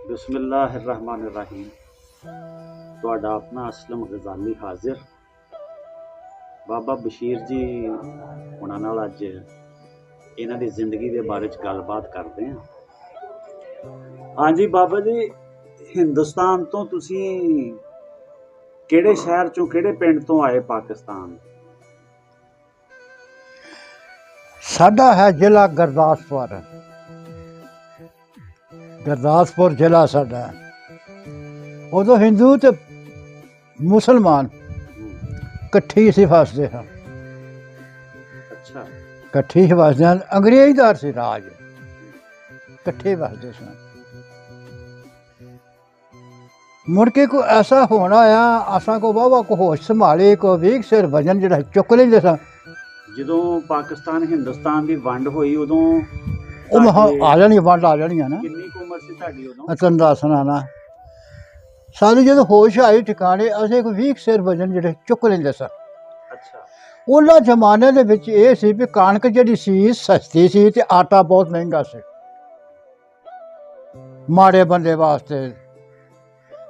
बिस्मिल्लाहिर्रहमानिर्रहीम। ਤੁਹਾਡਾ ਆਪਣਾ ਅਸਲਮ ਗਜ਼ਾਲੀ ਹਾਜ਼ਰ। ਬਾਬਾ ਬਸ਼ੀਰ ਜੀ ਉਹਨਾਂ ਨਾਲ ਅੱਜ ਇਹਨਾਂ ਦੀ ਜ਼ਿੰਦਗੀ ਦੇ ਬਾਰੇ 'ਚ ਗੱਲਬਾਤ ਕਰਦੇ ਹਾਂ। ਹਾਂਜੀ ਬਾਬਾ ਜੀ, ਹਿੰਦੁਸਤਾਨ ਤੋਂ ਤੁਸੀਂ ਕਿਹੜੇ ਸ਼ਹਿਰ ਚੋਂ, ਕਿਹੜੇ ਪਿੰਡ ਤੋਂ ਆਏ ਪਾਕਿਸਤਾਨ? ਸਾਡਾ ਹੈ ਜ਼ਿਲ੍ਹਾ ਗੁਰਦਾਸਪੁਰ। ਗੁਰਦਾਸਪੁਰ ਜ਼ਿਲ੍ਹਾ ਸਾਡਾ। ਉਦੋਂ ਹਿੰਦੂ ਤੇ ਮੁਸਲਮਾਨ ਇਕੱਠੇ ਸੀ ਵਸਦੇ ਹਾਂ। ਅੱਛਾ, ਇਕੱਠੇ ਵਸਦੇ ਹਨ। ਅੰਗਰੇਜ਼ਦਾਰ ਸੀ ਰਾਜ, ਇਕੱਠੇ ਵਸਦੇ ਸਨ। ਮੁੜ ਕੇ ਕੋਈ ਐਸਾ ਹੋਣਾ ਆ, ਅਸਾਂ ਕੋ ਵਾਹਵਾ ਕੋ ਹੋਸ਼ ਸੰਭਾਲੇ, ਕੋ ਵੀਕ ਸਿਰ ਵਜਨ ਜਿਹੜਾ ਚੁੱਕ ਲੈਂਦੇ ਸਾਂ। ਜਦੋਂ ਪਾਕਿਸਤਾਨ ਹਿੰਦੁਸਤਾਨ ਦੀ ਵੰਡ ਹੋਈ ਉਦੋਂ ਉਹ ਮਹਾਂ ਆ ਜਾਣੀ ਵੰਡ ਆ ਜਾਣੀਆਂ ਨਾ। ਕਿੰਨੀ ਕੁ ਉਮਰ ਸੀ ਤੁਹਾਡੀ ਉਦੋਂ? ਤੁਹਾਨੂੰ ਦੱਸਣਾ ਨਾ, ਸਾਨੂੰ ਜਦੋਂ ਹੋਸ਼ ਆਈ ਠਿਕਾਣੇ, ਅਸੀਂ ਕੋਈ 20 ਸਿਰ ਵਜਨ ਜਿਹੜੇ ਚੁੱਕ ਲੈਂਦੇ ਸਾਂ। ਅੱਛਾ, ਉਹਨਾਂ ਜ਼ਮਾਨੇ ਦੇ ਵਿੱਚ ਇਹ ਸੀ ਵੀ ਕਣਕ ਜਿਹੜੀ ਸੀ ਸਸਤੀ ਸੀ ਤੇ ਆਟਾ ਬਹੁਤ ਮਹਿੰਗਾ ਸੀ। ਮਾੜੇ ਬੰਦੇ ਵਾਸਤੇ,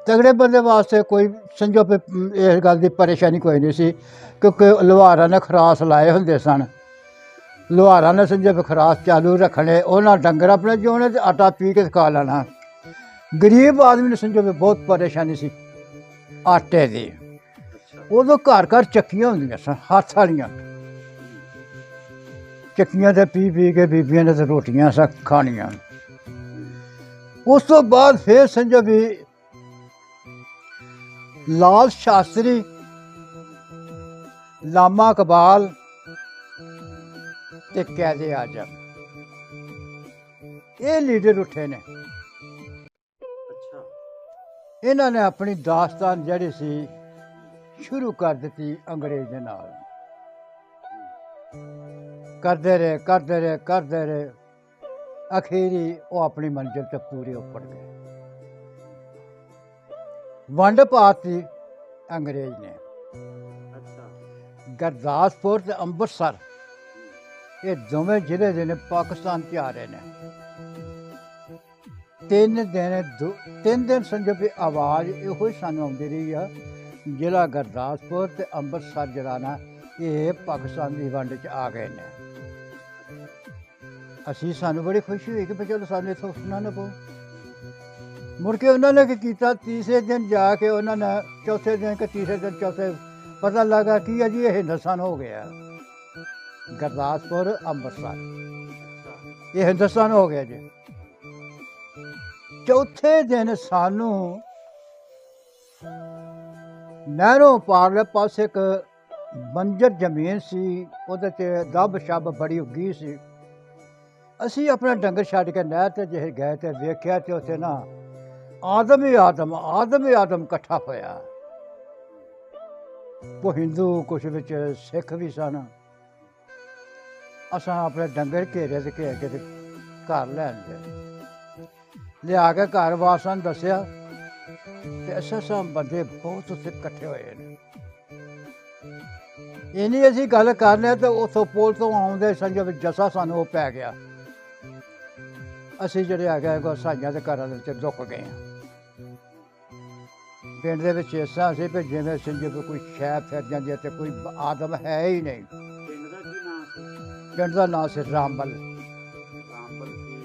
ਤਗੜੇ ਬੰਦੇ ਵਾਸਤੇ ਕੋਈ ਸਮਝੋ ਵੀ ਇਸ ਗੱਲ ਦੀ ਪਰੇਸ਼ਾਨੀ ਕੋਈ ਨਹੀਂ ਸੀ, ਕਿਉਂਕਿ ਲੁਹਾਰਾਂ ਨੇ ਖਰਾਸ ਲਾਏ ਹੁੰਦੇ ਸਨ। ਲੁਹਾਰਾਂ ਨੇ ਸਮਝੋ ਵੀ ਖਰਾਸ ਚਾਲੂ ਰੱਖਣੇ, ਉਹਨਾਂ ਡੰਗਰ ਆਪਣੇ ਜਿਉਣੇ ਤੇ ਆਟਾ ਪੀ ਕੇ ਖਾ ਲੈਣਾ। ਗਰੀਬ ਆਦਮੀ ਨੂੰ ਸਮਝੋ ਵੀ ਬਹੁਤ ਪਰੇਸ਼ਾਨੀ ਸੀ ਆਟੇ ਦੀ। ਉਦੋਂ ਘਰ ਘਰ ਚੱਕੀਆਂ ਹੁੰਦੀਆਂ ਸਨ, ਹੱਥ ਵਾਲੀਆਂ ਚੱਕੀਆਂ ਤੇ ਪੀ ਪੀ ਕੇ ਬੀਬੀਆਂ ਨੇ ਤੇ ਰੋਟੀਆਂ ਸਨ ਖਾਣੀਆਂ। ਉਸ ਤੋਂ ਬਾਅਦ ਫਿਰ ਸਮਝੋ ਵੀ ਲਾਲ ਸ਼ਾਸਤਰੀ, ਲਾਮਾ ਇਕਬਾਲ ਤੇ ਕੈਦੇ ਆਜ਼ਮ, ਇਹ ਲੀਡਰ ਉੱਠੇ ਨੇ। ਅੱਛਾ, ਇਹਨਾਂ ਨੇ ਆਪਣੀ ਦਾਸਤਾਨ ਜਿਹੜੀ ਸੀ ਸ਼ੁਰੂ ਕਰ ਦਿੱਤੀ ਅੰਗਰੇਜ਼ ਦੇ ਨਾਲ। ਕਰਦੇ ਰਹੇ ਅਖੀਰੀ ਉਹ ਆਪਣੀ ਮੰਜ਼ਿਲ ਤੇ ਪੂਰੇ ਉੱਪਰ ਗਏ। ਵੰਡ ਪਾਤੀ ਅੰਗਰੇਜ਼ ਨੇ। ਅੱਛਾ, ਗੁਰਦਾਸਪੁਰ ਤੇ ਅੰਮ੍ਰਿਤਸਰ ਇਹ ਦੋਵੇਂ ਜ਼ਿਲ੍ਹੇ ਦੇ ਨੇ ਪਾਕਿਸਤਾਨ 'ਚ ਆ ਰਹੇ ਨੇ। ਤਿੰਨ ਦਿਨ ਸਮਝੋ ਵੀ ਆਵਾਜ਼ ਇਹੋ ਹੀ ਸਾਨੂੰ ਆਉਂਦੀ ਰਹੀ ਆ, ਜ਼ਿਲ੍ਹਾ ਗੁਰਦਾਸਪੁਰ ਤੇ ਅੰਮ੍ਰਿਤਸਰ ਜਿਹੜਾ ਨਾ ਇਹ ਪਾਕਿਸਤਾਨ ਦੀ ਵੰਡ 'ਚ ਆ ਗਏ ਨੇ। ਸਾਨੂੰ ਬੜੀ ਖੁਸ਼ੀ ਹੋਈ ਕਿ ਚਲੋ ਸਾਨੂੰ ਇੱਥੋਂ ਉੱਠਣਾ ਨਾ ਪਊ। ਮੁੜ ਕੇ ਉਹਨਾਂ ਨੇ ਕੀ ਕੀਤਾ, ਤੀਸਰੇ ਦਿਨ ਜਾ ਕੇ ਉਹਨਾਂ ਨੇ, ਚੌਥੇ ਦਿਨ ਕਿ ਤੀਸਰੇ ਦਿਨ ਚੌਥੇ ਪਤਾ ਲੱਗਾ ਕਿ ਅਜੀ ਇਹ ਹਿੰਦੁਸਤਾਨ ਹੋ ਗਿਆ। ਗੁਰਦਾਸਪੁਰ ਅੰਮ੍ਰਿਤਸਰ ਇਹ ਹਿੰਦੁਸਤਾਨ ਹੋ ਗਿਆ ਜੀ। ਚੌਥੇ ਦਿਨ ਸਾਨੂੰ ਨਹਿਰੋਂ ਪਾਰਲੇ ਪਾਸੇ ਇੱਕ ਬੰਜਰ ਜ਼ਮੀਨ ਸੀ, ਉਹਦੇ 'ਤੇ ਦੱਬ ਸ਼ੱਬ ਬੜੀ ਉੱਗੀ ਸੀ। ਅਸੀਂ ਆਪਣਾ ਡੰਗਰ ਛੱਡ ਕੇ ਨਹਿਰ 'ਤੇ ਜਿਹੇ ਗਏ ਤੇ ਵੇਖਿਆ ਤੇ ਉੱਥੇ ਨਾ ਆਦਮ ਹੀ ਆਦਮ ਇਕੱਠਾ ਹੋਇਆ। ਉਹ ਹਿੰਦੂ, ਕੁਛ ਵਿੱਚ ਸਿੱਖ ਵੀ ਸਨ। ਅਸਾਂ ਆਪਣੇ ਡੰਗਰ ਘੇਰੇ ਤੇ ਘੇਰ ਕੇ ਤੇ ਘਰ ਲੈਣ ਲਿਆ ਕੇ ਘਰ ਵਾਸਾਂ ਦੱਸਿਆ ਤੇ ਅਸਾਂ ਬੰਦੇ ਬਹੁਤ ਉੱਥੇ ਇਕੱਠੇ ਹੋਏ ਨੇ। ਇੰਨੀ ਅਸੀਂ ਗੱਲ ਕਰ ਲਿਆ ਤੇ ਉੱਥੋਂ ਪੁਲ ਤੋਂ ਆਉਂਦੇ ਸਮਝੋ ਵੀ ਜੱਸਾ ਸਾਨੂੰ ਉਹ ਪੈ ਗਿਆ। ਅਸੀਂ ਜਿਹੜੇ ਆ ਗਏ ਸਾਈਆਂ ਦੇ ਘਰਾਂ ਦੇ ਵਿੱਚ ਰੁਕ ਗਏ ਹਾਂ। ਪਿੰਡ ਦੇ ਵਿੱਚ ਇਸ ਤਰ੍ਹਾਂ ਸੀ ਵੀ ਜਿਵੇਂ ਸਮਝੋ ਵੀ ਕੋਈ ਸ਼ੈ ਫਿਰ ਜਾਂਦੀ ਹੈ ਤੇ ਕੋਈ ਆਦਮ ਹੈ ਹੀ ਨਹੀਂ। ਪਿੰਡ ਦਾ ਕੀ ਨਾਮ ਸੀ? ਪਿੰਡ ਦਾ ਨਾਂ ਸੀ ਰਾਮਬਲ। ਰਾਮਬਲ ਸੀ।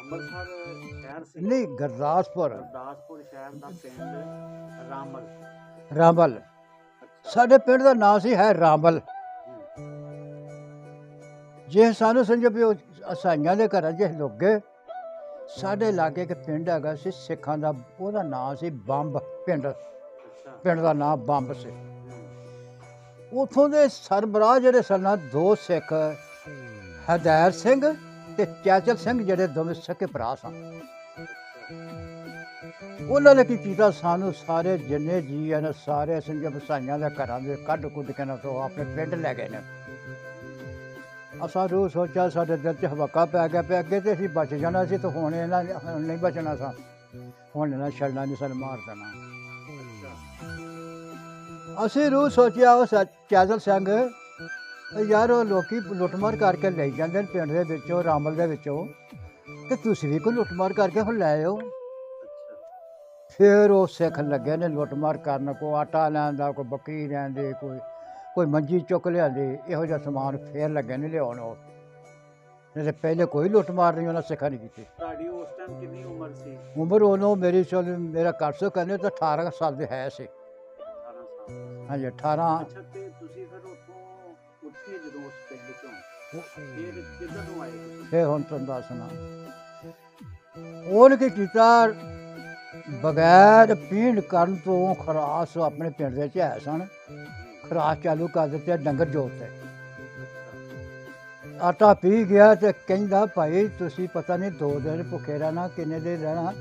ਅੰਮ੍ਰਿਤਸਰ ਸ਼ਹਿਰ ਸੀ? ਨਹੀਂ, ਗੁਰਦਾਸਪੁਰ ਸ਼ਹਿਰ ਦਾ ਪਿੰਡ ਰਾਮਬਲ। ਰਾਮਬਲ ਸਾਡੇ ਪਿੰਡ ਦਾ ਨਾਂ ਸੀ, ਹੈ ਰਾਮਬਲ। ਜੇ ਸਾਨੂੰ ਸਮਝੋ ਵੀ ਉਹ ਅਸਾਈਆਂ ਦੇ ਘਰਾਂ 'ਚ ਲੋਕ ਗਏ। ਸਾਡੇ ਲਾਗੇ ਇੱਕ ਪਿੰਡ ਹੈਗਾ ਸੀ ਸਿੱਖਾਂ ਦਾ, ਉਹਦਾ ਨਾਂ ਸੀ ਬੰਬ। ਪਿੰਡ ਦਾ ਨਾਂ ਬੰਬ ਸੀ। ਉੱਥੋਂ ਦੇ ਸਰਬਰਾਹ ਜਿਹੜੇ ਸਨ ਦੋ ਸਿੱਖ, ਹਦੈਰ ਸਿੰਘ ਤੇ ਚੈਚਲ ਸਿੰਘ, ਜਿਹੜੇ ਦੋਵੇਂ ਸਕੇ ਭਰਾ ਸਨ। ਉਹਨਾਂ ਨੇ ਕੀ ਕੀਤਾ, ਸਾਨੂੰ ਸਾਰੇ ਜਿੰਨੇ ਜੀ ਹਨ ਸਾਰੇ ਸਮਝੋ ਵਸਾਈਆਂ ਦੇ ਘਰਾਂ ਦੇ ਕੱਢ ਕੁੱਢ ਕੇ ਨਾ ਤੋਂ ਆਪਣੇ ਪਿੰਡ ਲੈ ਗਏ ਨੇ। ਅਸਾਂ ਰੋਜ਼ ਸੋਚਿਆ, ਸਾਡੇ ਦਿਲ 'ਚ ਹਵਕਾ ਪੈ ਗਿਆ ਪਿਆ, ਅੱਗੇ ਤੇ ਅਸੀਂ ਬਚ ਜਾਣਾ ਸੀ ਤੇ ਹੁਣ ਇਹਨਾਂ ਨਹੀਂ ਬਚਣਾ ਸਾਂ। ਹੁਣ ਇਹਨਾਂ ਛੱਡਣਾ ਨਹੀਂ, ਸਾਨੂੰ ਮਾਰ ਦੇਣਾ। ਅਸੀਂ ਰੋਜ਼ ਸੋਚਿਆ ਉਹ ਚੈਚਲ ਸਿੰਘ ਯਾਰ ਉਹ ਲੋਕੀ ਲੁੱਟਮਾਰ ਕਰਕੇ ਲੈ ਜਾਂਦੇ ਨੇ ਪਿੰਡ ਦੇ ਵਿੱਚੋਂ, ਰਾਮਬਲ ਦੇ ਵਿੱਚੋਂ, ਤੇ ਤੁਸੀਂ ਵੀ ਕੋਈ ਲੁੱਟਮਾਰ ਕਰਕੇ ਹੁਣ ਲੈ ਆਓ। ਅੱਛਾ ਫਿਰ ਉਹ ਸਿੱਖ ਲੱਗੇ ਨੇ ਲੁੱਟਮਾਰ ਕਰਨ, ਕੋਈ ਆਟਾ ਲਿਆਂਦਾ, ਕੋਈ ਬੱਕਰੀ ਲਿਆਂਦੀ, ਕੋਈ ਮੰਜੀ ਚੁੱਕ ਲਿਆਂਦੀ, ਇਹੋ ਜਿਹਾ ਸਮਾਨ ਫਿਰ ਲੱਗੇ ਨੇ ਲਿਆਉਣ ਉਹ। ਨਹੀਂ ਤੇ ਪਹਿਲੇ ਕੋਈ ਲੁੱਟਮਾਰ ਨਹੀਂ ਉਹਨਾਂ ਸਿੱਖਾਂ ਨੇ ਕੀਤੀ। ਤੁਹਾਡੀ ਉਸ ਟਾਈਮ ਕਿੰਨੀ ਉਮਰ ਸੀ? ਉਮਰ ਉਦੋਂ ਮੇਰੀ ਮੇਰਾ ਘੱਟ ਸੋ ਕਹਿੰਦੇ ਤਾਂ 18 ਸਾਲ ਦੇ ਹੈ ਸੀ। 18 ਸਾਲ। ਹਾਂਜੀ 18। ਅੱਛਾ, ਤੇ ਤੁਸੀਂ ਫਿਰ ਉੱਥੋਂ ਉੱਠੇ ਜਦੋਂ ਉਸ ਪਿੰਡ ਚੋਂ, ਫਿਰ ਕਿੱਧਰ ਨੂੰ ਆਏ ਤੁਸੀਂ? ਫਿਰ ਹੁਣ ਤੁਹਾਨੂੰ ਦੱਸਣਾ ਉਹਨੇ ਕੀ ਕੀਤਾ, ਬਗੈਰ ਪੀਣ ਕਰਨ ਤੋਂ ਖਰਾਸ ਆਪਣੇ ਪਿੰਡ ਦੇ 'ਚ ਹੈ ਸਨ, ਖਰਾਸ ਚਾਲੂ ਕਰ ਦਿੱਤੇ ਡੰਗਰ ਜੋਤ ਤੇ। ਆਟਾ ਪੀ ਗਿਆ ਤੇ ਕਹਿੰਦਾ ਭਾਈ ਤੁਸੀਂ ਪਤਾ ਨਹੀਂ 2 ਦਿਨ ਭੁੱਖੇ ਰਹਿਣਾ, ਕਿੰਨੇ ਦਿਨ ਰਹਿਣਾ,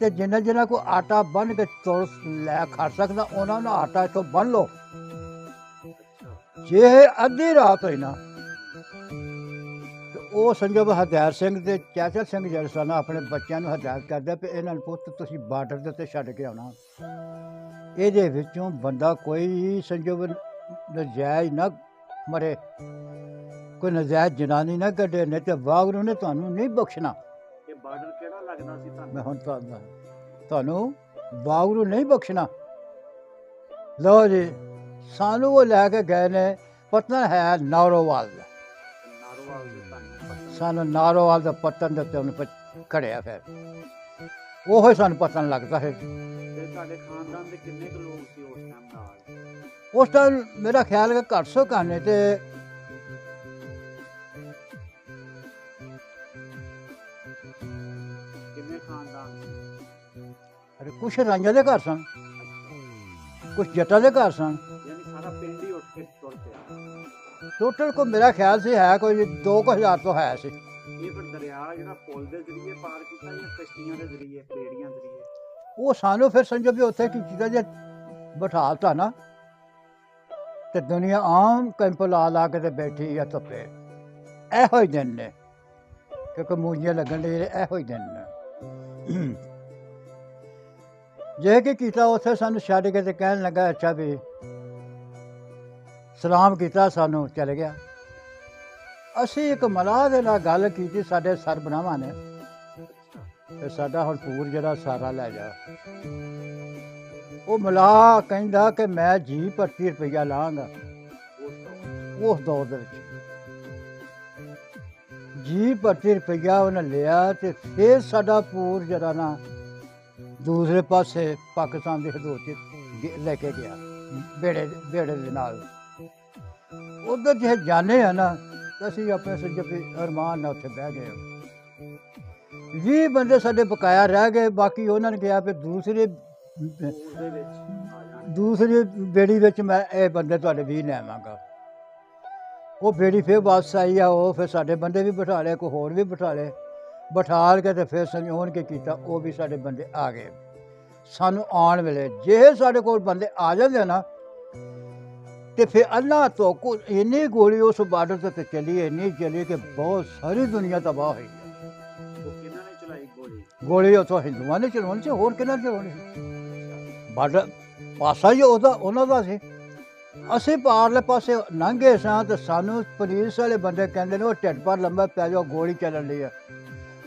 ਤੇ ਜਿੰਨਾ ਕੋਈ ਆਟਾ ਬੰਨ੍ਹ ਕੇ ਤੁਰ ਲੈ ਖਾ ਸਕਦਾ ਉਹਨਾਂ ਨੂੰ ਆਟਾ ਇੱਥੋਂ ਬੰਨ੍ਹ ਲਓ। ਜੇ ਅੱਧੀ ਰਾਤ ਹੋਈ ਨਾ ਤੇ ਉਹ ਸੰਜੋਗ ਹਰਦਿਆਲ ਸਿੰਘ ਤੇ ਚਾਚਾ ਸਿੰਘ ਜਿਹੜੇ ਸਨ ਆਪਣੇ ਬੱਚਿਆਂ ਨੂੰ ਹਦਾਇਤ ਕਰਦੇ ਵੀ ਇਹਨਾਂ ਨੂੰ ਪੁੱਤ ਤੁਸੀਂ ਬਾਰਡਰ ਦੇ ਉੱਤੇ ਛੱਡ ਕੇ ਆਉਣਾ, ਇਹਦੇ ਵਿੱਚੋਂ ਬੰਦਾ ਕੋਈ ਸੰਜੋਗ ਨਜਾਇਜ਼ ਨਾ ਮਰੇ, ਕੋਈ ਨਜਾਇਜ਼ ਜਨਾਨੀ ਨਾ ਕੱਢੇ, ਨਹੀਂ ਤੇ ਵਾਹਿਗੁਰੂ ਨੇ ਤੁਹਾਨੂੰ ਨਹੀਂ ਬਖਸ਼ਣਾ। ਇਹ ਬਾਰਡਰ ਕਿਹੜਾ ਲੱਗਦਾ ਸੀ ਤੁਹਾਨੂੰ? ਮੈਂ ਹੁਣ ਤੁਹਾਨੂੰ ਵਾਹਿਗੁਰੂ ਨਹੀਂ ਬਖਸ਼ਣਾ। ਲਓ ਜੀ, ਸਾਨੂੰ ਉਹ ਲੈ ਕੇ ਗਏ ਨੇ, ਪਤਨ ਹੈ ਨਾਰੋਵਾਲ ਦਾ। ਨਾਰੋਵਾਲ ਦੇ ਤੁਹਾਨੂੰ ਸਾਨੂੰ ਨਾਰੋਵਾਲ ਦਾ ਪਤਨ ਦੇ ਉੱਤੇ ਉਹਨੇ ਖੜਿਆ, ਫਿਰ ਉਹੋ ਹੀ ਸਾਨੂੰ ਪਤਨ ਲੱਗਦਾ ਹੈ। ਤੇ ਤੁਹਾਡੇ ਖਾਨਦਾਨ ਦੇ ਕਿੰਨੇ ਕੁ ਲੋਕ ਸੀ ਉਸ ਟਾਈਮ ਨਾਲ? ਉਸ ਟਾਈਮ ਮੇਰਾ ਖਿਆਲ ਹੈ ਘੱਟ ਸੋ ਕਾਨੇ ਤੇ ਕਿੰਨੇ ਖਾਨਦਾਨ ਸੀ? ਕੁਛ ਰਾਂਝਾਂ ਦੇ ਘਰ ਸਨ, ਕੁਛ ਜੱਟਾਂ ਦੇ ਘਰ ਸਨ। ਯਾਨੀ ਸਾਰਾ ਪਿੰਡ ਹੀ ਉੱਠ ਕੇ ਤੁਰ ਪਿਆ? ਟੋਟਲ ਕੋ ਮੇਰਾ ਖਿਆਲ ਸੀ ਹੈ ਕੋਈ 2000 ਤੋਂ ਹੈ ਸੀ। ਇਹ ਫਿਰ ਦਰਿਆ ਜਿਹੜਾ ਪੁਲ ਦੇ ਜ਼ਰੀਏ ਪਾਰ ਕੀਤਾ ਜਾਂ ਕਸ਼ਤੀਆਂ ਦੇ ਜ਼ਰੀਏ, ਬੇੜੀਆਂ ਜ਼ਰੀਏ? ਉਹ ਸਾਨੂੰ ਫਿਰ ਸਮਝੋ ਵੀ ਉੱਥੇ ਕੀ ਚੀਜ਼ਾਂ ਜੇ ਬਿਠਾਲਤਾ ਨਾ ਤੇ ਦੁਨੀਆ ਆਮ ਕੈਂਪ ਲਾ ਕੇ ਤੇ ਬੈਠੀ ਆ ਧੁੱਪੇ। ਇਹੋ ਹੀ ਦਿਨ ਨੇ, ਕਿਉਂਕਿ ਮੂੰਜੀਆਂ ਲੱਗਣ ਦੇ ਇਹੋ ਹੀ ਦਿਨ ਨੇ। ਜੇ ਕੀ ਕੀਤਾ ਉੱਥੇ ਸਾਨੂੰ ਛੱਡ ਕੇ ਤੇ ਕਹਿਣ ਲੱਗਾ ਅੱਛਾ ਵੀ ਸਲਾਮ ਕੀਤਾ, ਸਾਨੂੰ ਚਲੇ ਗਿਆ। ਅਸੀਂ ਇੱਕ ਮਲਾਹ ਦੇ ਨਾਲ ਗੱਲ ਕੀਤੀ ਸਾਡੇ ਸਰਬਨਾਵਾਂ ਨੇ, ਤੇ ਸਾਡਾ ਹੁਣ ਪੂਰ ਜਿਹੜਾ ਸਾਰਾ ਲੈ ਜਾ। ਉਹ ਮਲਾਹ ਕਹਿੰਦਾ ਕਿ ਮੈਂ ਜੀ 25 ਰੁਪਈਆ ਲਾਂਗਾ ਉਸ ਦੌਰ ਦੇ ਵਿੱਚ। ਜੀ 25 ਰੁਪਈਆ ਉਹਨੇ ਲਿਆ ਤੇ ਫਿਰ ਸਾਡਾ ਪੂਰ ਜਿਹੜਾ ਨਾ ਦੂਸਰੇ ਪਾਸੇ ਪਾਕਿਸਤਾਨ ਦੀ ਹਦੂਦ 'ਚ ਲੈ ਕੇ ਗਿਆ ਬੇੜੇ ਦੇ ਨਾਲ। ਉਧਰ ਜੇ ਜਾਣੇ ਆ ਨਾ ਤਾਂ ਅਸੀਂ ਆਪਣੇ ਸੱਜੇ ਅਰਮਾਨ ਨਾਲ ਉੱਥੇ ਬਹਿ ਗਏ। 20 ਬੰਦੇ ਸਾਡੇ ਬਕਾਇਆ ਰਹਿ ਗਏ, ਬਾਕੀ ਉਹਨਾਂ ਨੇ ਕਿਹਾ ਵੀ ਦੂਸਰੀ ਬੇੜੀ ਵਿੱਚ ਮੈਂ ਇਹ ਬੰਦੇ ਤੁਹਾਡੇ 20 ਲੈ ਆਵਾਂਗਾ। ਉਹ ਬੇੜੀ ਫਿਰ ਵਾਪਸ ਆਈ ਆ, ਉਹ ਫਿਰ ਸਾਡੇ ਬੰਦੇ ਵੀ ਬਿਠਾ ਲਏ, ਕੋਈ ਹੋਰ ਵੀ ਬਿਠਾ ਲਏ, ਬਿਠਾ ਕੇ ਤੇ ਫਿਰ ਸੰਜੋਣ ਕੇ ਕੀਤਾ, ਉਹ ਵੀ ਸਾਡੇ ਬੰਦੇ ਆ ਗਏ। ਸਾਨੂੰ ਆਉਣ ਵੇਲੇ ਜੇ ਸਾਡੇ ਕੋਲ ਬੰਦੇ ਆ ਜਾਂਦੇ ਨਾ ਤੇ ਫਿਰ ਅੱਲਾ ਤੋਂ ਇੰਨੀ ਗੋਲੀ ਉਸ ਬਾਰਡਰ ਤੇ ਚੱਲੀ, ਇੰਨੀ ਚੱਲੀ ਕਿ ਬਹੁਤ ਸਾਰੀ ਦੁਨੀਆ ਤਬਾਹ ਹੋਈ। ਕਿਹਨਾਂ ਨੇ ਚਲਾਈ ਗੋਲੀ? ਗੋਲੀ ਉੱਥੋਂ ਹਿੰਦੂਆਂ ਨੇ ਚਲਾਉਣੀ ਸੀ, ਹੋਰ ਕਿਹਨਾਂ ਨੇ ਚਲਾਉਣੀ ਸੀ? ਬਾਰਡਰ ਪਾਸਾ ਹੀ ਉਹਨਾਂ ਦਾ ਸੀ। ਅਸੀਂ ਪਾਰਲੇ ਪਾਸੇ ਲੰਘੇ ਸਾਂ ਤੇ ਸਾਨੂੰ ਪੁਲਿਸ ਵਾਲੇ ਬੰਦੇ ਕਹਿੰਦੇ ਨੇ ਉਹ ਢਿੱਡ ਪਰ ਲੰਬੇ ਪੈ ਜਾਓ, ਗੋਲੀ ਚੱਲਣ ਲਈ ਆ,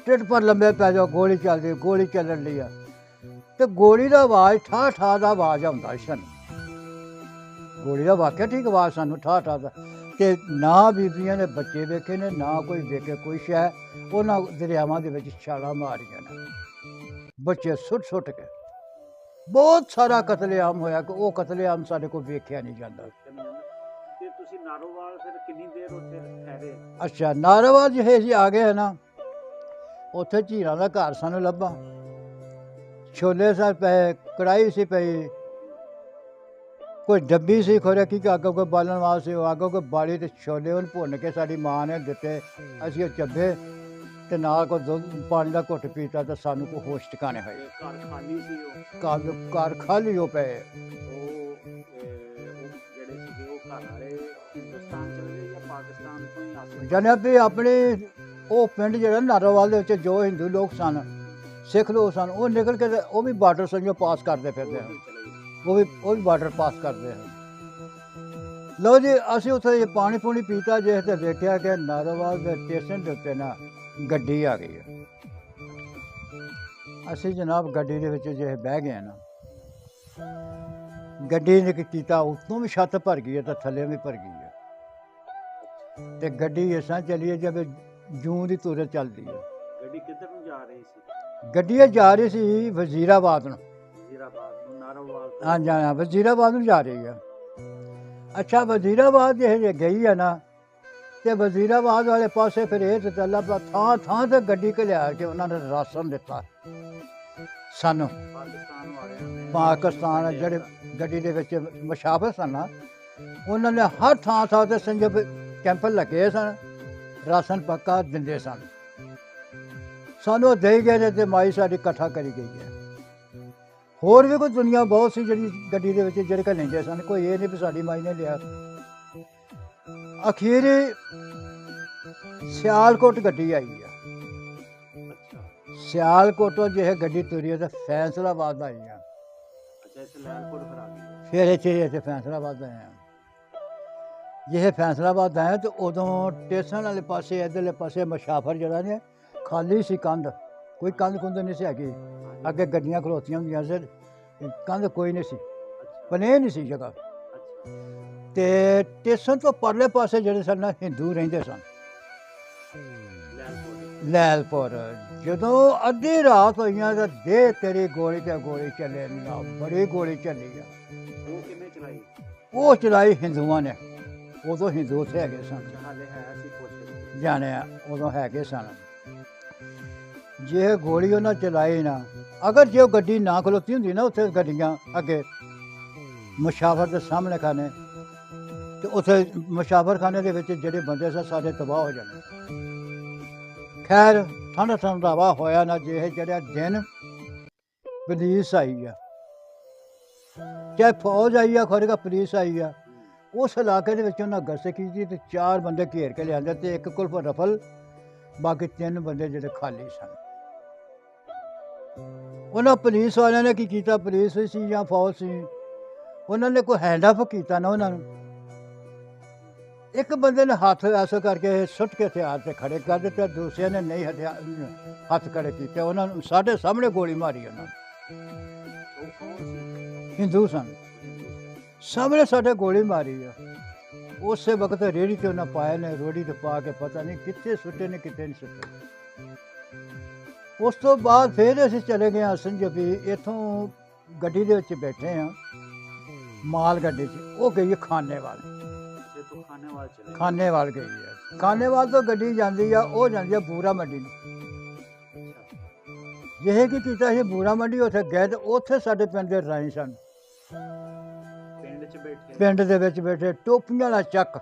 ਢਿੱਡ ਪਰ ਲੰਬੇ ਪੈ ਜਾਓ, ਗੋਲੀ ਚੱਲਦੀ, ਗੋਲੀ ਚੱਲਣ ਲਈ ਆ। ਤੇ ਗੋਲੀ ਦਾ ਆਵਾਜ਼ ਠਾ ਠਾ ਦਾ ਆਵਾਜ਼ ਆਉਂਦਾ ਸੀ ਸਾਨੂੰ, ਗੋਲੀ ਦਾ ਵਾਕਿਆ ਠੀਕ ਆਵਾਜ਼ ਸਾਨੂੰ ਠਾ ਠਾ ਦਾ। ਤੇ ਨਾ ਬੀਬੀਆਂ ਨੇ ਬੱਚੇ ਵੇਖੇ ਨੇ, ਨਾ ਕੋਈ ਵੇਖੇ ਕੋਈ ਸ਼ੈ। ਉਹਨਾਂ ਦਰਿਆਵਾਂ ਦੇ ਵਿੱਚ ਛਾਲਾਂ ਮਾਰੀਆਂ ਨੇ, ਬੱਚੇ ਸੁੱਟ ਕੇ। ਬਹੁਤ ਸਾਰਾ ਕਤਲੇਆਮ ਹੋਇਆ ਕਿ ਉਹ ਕਤਲੇਆਮ ਸਾਡੇ ਕੋਲ ਵੇਖਿਆ ਨਹੀਂ ਜਾਂਦਾ। ਤੇ ਤੁਸੀਂ ਨਾਰੋਵਾਲ ਫਿਰ ਕਿੰਨੀ ਦੇਰ ਉੱਥੇ ਠਹਿਰੇ? ਅੱਛਾ, ਨਾਰੋਵਾਲ ਜਿਹੇ ਅਸੀਂ ਆ ਗਏ ਨਾ, ਉੱਥੇ ਝੀਰਾਂ ਦਾ ਘਰ ਸਾਨੂੰ ਲੱਭਾ, ਛੋਲੇ ਸਨ ਪਏ, ਕੜਾਹੀ ਸੀ ਪਈ, ਕੋਈ ਡੱਬੀ ਸੀ ਖੋਰੇ ਕੀ ਅੱਗੋਂ ਕੋਈ ਬਾਲਣ ਵਾਸਤੇ, ਉਹ ਅੱਗੋਂ ਕੋਈ ਬਾਲੀ ਤੇ ਛੋਲੇ ਉਹਨੂੰ ਭੁੰਨ ਕੇ ਸਾਡੀ ਮਾਂ ਨੇ ਦਿੱਤੇ। ਅਸੀਂ ਉਹ ਚੱਬੇ ਤੇ ਨਾਲ ਕੋਈ ਦੁੱਧ ਪਾਣੀ ਦਾ ਘੁੱਟ ਪੀਤਾ ਤੇ ਸਾਨੂੰ ਕੋਈ ਹੋਸ਼ ਟਿਕਾਣੇ ਹੋਏ। ਘਰ ਖਾਲੀ ਸੀ? ਉਹ ਘਰ ਖਾਲੀ ਹੋ ਪਏ। ਉਹ ਜਿਹੜੇ ਸੀਗੇ ਉਹ ਘਰ ਵਾਲੇ ਹਿੰਦੁਸਤਾਨ ਚਲੇ ਗਏ ਜਾਂ ਪਾਕਿਸਤਾਨ ਤੋਂ ਹੀ ਆਸੇ? ਜਾਣਿਆ ਵੀ ਆਪਣੇ ਉਹ ਪਿੰਡ ਜਿਹੜਾ ਨਾਰੋਵਾਲ ਦੇ ਵਿੱਚ ਜੋ ਹਿੰਦੂ ਲੋਕ ਸਨ, ਸਿੱਖ ਲੋਕ ਸਨ, ਉਹ ਨਿਕਲ ਕੇ ਉਹ ਵੀ ਬਾਰਡਰ ਸਮਝੋ ਪਾਸ ਕਰਦੇ ਫਿਰਦੇ ਹਨ, ਉਹ ਵੀ ਬਾਰਡਰ ਪਾਸ ਕਰਦੇ ਹਨ। ਲਓ ਜੀ, ਅਸੀਂ ਉੱਥੇ ਪਾਣੀ ਪੂਣੀ ਪੀਤਾ, ਜੇ ਤੇ ਵੇਖਿਆ ਕਿ ਨਾਰੋਵਾਲ ਦੇ ਸਟੇਸ਼ਨ ਦੇ ਉੱਤੇ ਨਾ ਗੱਡੀ ਆ ਗਈ ਹੈ। ਅਸੀਂ ਜਨਾਬ ਗੱਡੀ ਦੇ ਵਿੱਚ ਜੇ ਬਹਿ ਗਏ ਨਾ, ਗੱਡੀ ਨੇ ਕੀ ਕੀਤਾ, ਉੱਤੋਂ ਵੀ ਛੱਤ ਭਰ ਗਈ ਹੈ ਤੇ ਥੱਲੇ ਵੀ ਭਰ ਗਈ ਹੈ। ਤੇ ਗੱਡੀ ਇਸ ਤਰ੍ਹਾਂ ਚੱਲੀ ਹੈ ਜਿਵੇਂ ਜੂੰ ਦੀ ਤੁਰ ਚੱਲਦੀ ਹੈ। ਗੱਡੀ ਕਿੱਧਰ ਨੂੰ ਜਾ ਰਹੀ ਸੀ? ਗੱਡੀ ਇਹ ਜਾ ਰਹੀ ਸੀ ਵਜ਼ੀਰਾਬਾਦ ਨੂੰ। ਵਜ਼ੀਰਾਬਾਦ ਨੂੰ, ਨਾਰੋਵਾਲ ਤੋਂ? ਹਾਂ ਜਾਣਾ ਵਜ਼ੀਰਾਬਾਦ ਨੂੰ ਜਾ ਰਹੀ ਹੈ। ਅੱਛਾ, ਵਜ਼ੀਰਾਬਾਦ ਜੇ ਗਈ ਹੈ ਨਾ, ਤੇ ਵਜ਼ੀਰਾਬਾਦ ਵਾਲੇ ਪਾਸੇ ਫਿਰ ਇਹ ਚੱਲਾ ਥਾਂ ਥਾਂ ਤੇ ਗੱਡੀ ਘਲਿਆ ਕੇ ਉਹਨਾਂ ਨੇ ਰਾਸ਼ਨ ਦਿੱਤਾ ਸਾਨੂੰ। ਪਾਕਿਸਤਾਨ ਵਾਲਿਆਂ ਨੇ? ਪਾਕਿਸਤਾਨ ਜਿਹੜੇ ਗੱਡੀ ਦੇ ਵਿੱਚ ਮੁਸਾਫਿਰ ਸਨ ਨਾ, ਉਹਨਾਂ ਨੇ ਹਰ ਥਾਂ ਥਾਂ ਤੇ ਸੰਜਬ ਕੈਂਪ ਲੱਗੇ ਸਨ, ਰਾਸ਼ਨ ਪੱਕਾ ਦਿੰਦੇ ਸਨ ਸਾਨੂੰ। ਦੇ ਗਏ ਤੇ ਮਾਈ ਸਾਡੀ ਇਕੱਠਾ ਕਰੀ ਗਈ ਹੈ। ਹੋਰ ਵੀ ਕੋਈ ਦੁਨੀਆ ਬਹੁਤ ਸੀ ਜਿਹੜੀ ਗੱਡੀ ਦੇ ਵਿੱਚ ਜਿਹੜੇ ਕਿ ਲੈਂਦੇ ਸਨ, ਕੋਈ ਇਹ ਨਹੀਂ ਵੀ ਸਾਡੀ ਮਾਈ ਨੇ ਲਿਆ। ਅਖੀਰ ਸਿਆਲਕੋਟ ਗੱਡੀ ਆਈ ਆ। ਅੱਛਾ ਸਿਆਲਕੋਟੋਂ ਜੇ ਗੱਡੀ ਤੁਰੀ ਹੈ ਤਾਂ ਫੈਸਲਾਬਾਦ ਆਈ ਆ। ਅੱਛਾ, ਇਸ ਲੈਲਪੁਰ ਫਿਰ ਆ ਗਈ? ਫਿਰ ਇੱਥੇ ਫੈਸਲਾਬਾਦ ਆਏ ਆ। ਜੇ ਫੈਸਲਾਬਾਦ ਆਏ ਤਾਂ ਉਦੋਂ ਸਟੇਸ਼ਨ ਵਾਲੇ ਪਾਸੇ ਇੱਧਰਲੇ ਪਾਸੇ ਮੁਸਾਫਰ ਜਿਹੜਾ ਨੇ ਖਾਲੀ ਸੀ ਕੰਧ, ਕੋਈ ਕੰਧ ਕੁੰਧ ਨਹੀਂ ਸੀ ਹੈਗੀ। ਅੱਗੇ ਗੱਡੀਆਂ ਖਲੋਤੀਆਂ ਹੁੰਦੀਆਂ ਸੀ, ਕੰਧ ਕੋਈ ਨਹੀਂ ਸੀ, ਪਨੇ ਨਹੀਂ ਸੀ ਜਗ੍ਹਾ। ਤੇ ਸਟੇਸ਼ਨ ਤੋਂ ਪਰਲੇ ਪਾਸੇ ਜਿਹੜੇ ਸਨ ਨਾ ਹਿੰਦੂ ਰਹਿੰਦੇ ਸਨ, ਲੈਲਪੁਰ। ਜਦੋਂ ਅੱਧੀ ਰਾਤ ਹੋਈਆਂ ਤਾਂ ਦੇ ਤੇਰੀ ਗੋਲੀ ਤੇ ਗੋਲੀ ਚੱਲੇ ਨਾ, ਬੜੀ ਗੋਲੀ ਚੱਲੀ ਆ। ਉਹ ਕਿੰਨੇ ਚਲਾਈ? ਉਹ ਚਲਾਈ ਹਿੰਦੂਆਂ ਨੇ। ਉਦੋਂ ਹਿੰਦੂ ਉੱਥੇ ਹੈਗੇ ਸਨ, ਹਾਲੇ ਹੈ ਸੀ ਕੁਛ ਜਾਣਿਆ ਉਦੋਂ ਹੈਗੇ ਸਨ। ਜੇ ਗੋਲੀ ਉਹਨਾਂ ਚਲਾਈ ਨਾ, ਅਗਰ ਜੇ ਉਹ ਗੱਡੀ ਨਾ ਖਲੋਤੀ ਹੁੰਦੀ ਨਾ ਉੱਥੇ ਗੱਡੀਆਂ ਅੱਗੇ ਮੁਸਾਫਰ ਦੇ ਸਾਹਮਣੇ ਖਾਨੇ, ਤੇ ਉੱਥੇ ਮੁਸਾਫਰ ਖਾਨੇ ਦੇ ਵਿੱਚ ਜਿਹੜੇ ਬੰਦੇ ਸਨ ਸਾਰੇ ਤਬਾਹ ਹੋ ਜਾਣੇ। ਖੈਰ ਠੰਡਾ ਠੰਡਾ ਹੋਇਆ ਨਾ। ਜੇ ਜਿਹੜਾ ਦਿਨ ਪੁਲਿਸ ਆਈ ਆ, ਚਾਹੇ ਫੌਜ ਆਈ ਆ, ਖੁਦ ਪੁਲਿਸ ਆਈ ਆ, ਉਸ ਇਲਾਕੇ ਦੇ ਵਿੱਚ ਉਹਨਾਂ ਗਸ਼ਤ ਕੀਤੀ ਤੇ 4 ਬੰਦੇ ਘੇਰ ਕੇ ਲਿਆਂਦੇ ਤੇ ਇੱਕ ਕੁਲਫ ਰਫਲ, ਬਾਕੀ 3 ਬੰਦੇ ਜਿਹੜੇ ਖਾਲੀ ਸਨ। ਉਹਨਾਂ ਪੁਲਿਸ ਵਾਲਿਆਂ ਨੇ ਕੀ ਕੀਤਾ, ਪੁਲਿਸ ਸੀ ਜਾਂ ਫੌਜ ਸੀ, ਉਹਨਾਂ ਨੇ ਕੋਈ ਹੈਂਡ ਆਫ ਕੀਤਾ ਨਾ ਉਹਨਾਂ ਨੂੰ। ਇੱਕ ਬੰਦੇ ਨੇ ਹੱਥ ਐਸਾ ਕਰਕੇ ਸੁੱਟ ਕੇ ਹਥਿਆਰ ਤੇ ਖੜੇ ਕਰ ਦਿੱਤੇ, ਦੂਸਰੇ ਨੇ ਨਹੀਂ ਹੱਥ ਖੜੇ ਕੀਤੇ, ਉਹਨਾਂ ਨੂੰ ਸਾਡੇ ਸਾਹਮਣੇ ਗੋਲੀ ਮਾਰੀ। ਉਹਨਾਂ ਹਿੰਦੂ ਸਨ, ਸਾਹਮਣੇ ਸਾਡੇ ਗੋਲੀ ਮਾਰੀ ਆ। ਉਸੇ ਵਕਤ ਰੇਹੜੀ ਤੇ ਉਹਨਾਂ ਪਾਏ ਨੇ, ਰੋੜੀ ਤੇ ਪਾ ਕੇ ਪਤਾ ਨਹੀਂ ਕਿੱਥੇ ਸੁੱਟੇ ਨੇ ਕਿੱਥੇ ਨਹੀਂ ਸੁੱਟੇ। ਉਸ ਤੋਂ ਬਾਅਦ ਫਿਰ ਅਸੀਂ ਚਲੇ ਗਏ ਹਸਨ ਜਬੀ। ਇੱਥੋਂ ਗੱਡੀ ਦੇ ਵਿੱਚ ਬੈਠੇ ਹਾਂ, ਮਾਲ ਗੱਡੀ 'ਚ। ਉਹ ਗਈ ਖਾਨੇਵਾਲ। ਖਾਨੇਵਾਲ ਗਈ ਹੈ। ਖਾਨੇਵਾਲ ਤੋਂ ਗੱਡੀ ਜਾਂਦੀ ਆ, ਉਹ ਜਾਂਦੀ ਆ ਬੂਰਾ ਮੰਡੀ ਨੂੰ। ਜਿਹੇ ਕੀ ਕੀਤਾ ਸੀ ਬੂਰਾ ਮੰਡੀ, ਉੱਥੇ ਗਏ ਤੇ ਉੱਥੇ ਸਾਡੇ ਪਿੰਡ ਦੇ ਰਾਈ ਸਨ। ਪਿੰਡ ਦੇ ਵਿੱਚ ਬੈਠੇ ਟੋਪੀਆਂ ਵਾਲਾ ਚੱਕ।